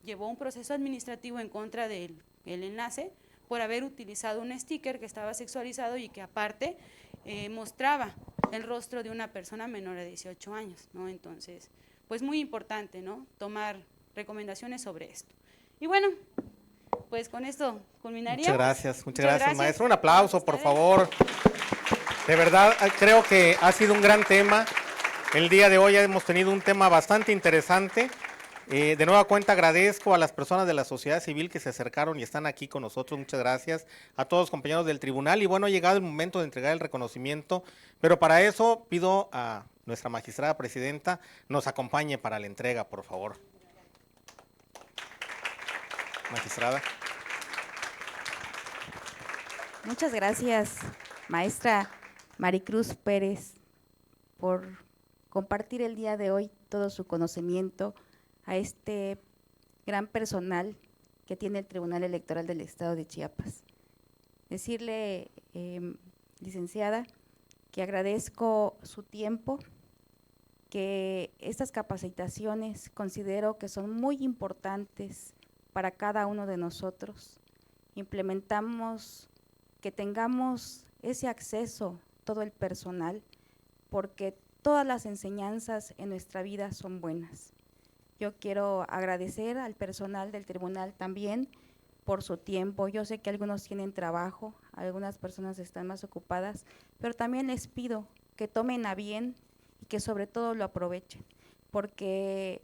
llevó un proceso administrativo en contra del enlace por haber utilizado un sticker que estaba sexualizado y que aparte mostraba el rostro de una persona menor de 18 años, ¿no? Entonces, pues muy importante, ¿no?, tomar recomendaciones sobre esto. Y bueno, pues con esto culminaríamos. Muchas gracias, maestro. Un aplauso, por favor. De verdad, creo que ha sido un gran tema. El día de hoy hemos tenido un tema bastante interesante. De nueva cuenta agradezco a las personas de la sociedad civil que se acercaron y están aquí con nosotros. Muchas gracias a todos los compañeros del tribunal. Y bueno, ha llegado el momento de entregar el reconocimiento, pero para eso pido a nuestra magistrada presidenta nos acompañe para la entrega, por favor. Magistrada. Muchas gracias, maestra Maricruz Pérez, por compartir el día de hoy todo su conocimiento a este gran personal que tiene el Tribunal Electoral del Estado de Chiapas. Decirle, licenciada, que agradezco su tiempo, que estas capacitaciones considero que son muy importantes para cada uno de nosotros. Implementamos que tengamos ese acceso, todo el personal, porque todas las enseñanzas en nuestra vida son buenas. Yo quiero agradecer al personal del tribunal también por su tiempo. Yo sé que algunos tienen trabajo, algunas personas están más ocupadas, pero también les pido que tomen a bien y que sobre todo lo aprovechen, porque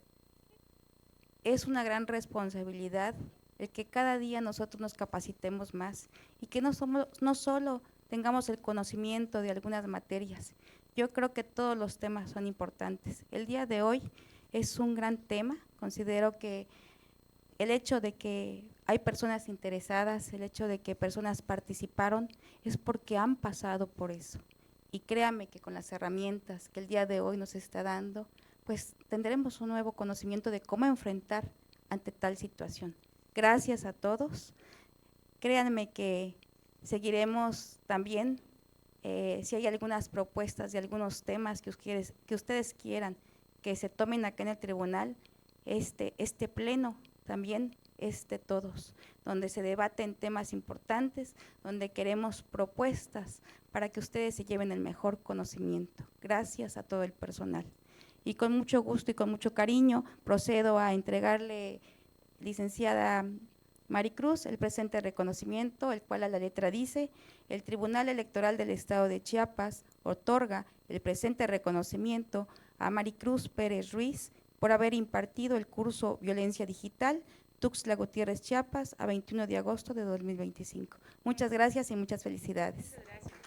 es una gran responsabilidad el que cada día nosotros nos capacitemos más y que no solo tengamos el conocimiento de algunas materias. Yo creo que todos los temas son importantes. El día de hoy es un gran tema. Considero que el hecho de que hay personas interesadas, el hecho de que personas participaron, es porque han pasado por eso. Y créame que con las herramientas que el día de hoy nos está dando, pues tendremos un nuevo conocimiento de cómo enfrentar ante tal situación. Gracias a todos. Créanme que seguiremos también, si hay algunas propuestas de algunos temas que ustedes quieran que se tomen acá en el tribunal, este pleno también es de todos, donde se debaten temas importantes, donde queremos propuestas para que ustedes se lleven el mejor conocimiento. Gracias a todo el personal. Y con mucho gusto y con mucho cariño procedo a entregarle, licenciada Maricruz, el presente reconocimiento, el cual a la letra dice: el Tribunal Electoral del Estado de Chiapas otorga el presente reconocimiento a Maricruz Pérez Ruiz por haber impartido el curso Violencia Digital, Tuxtla Gutiérrez, Chiapas, a 21 de agosto de 2025. Muchas gracias y muchas felicidades. Muchas gracias.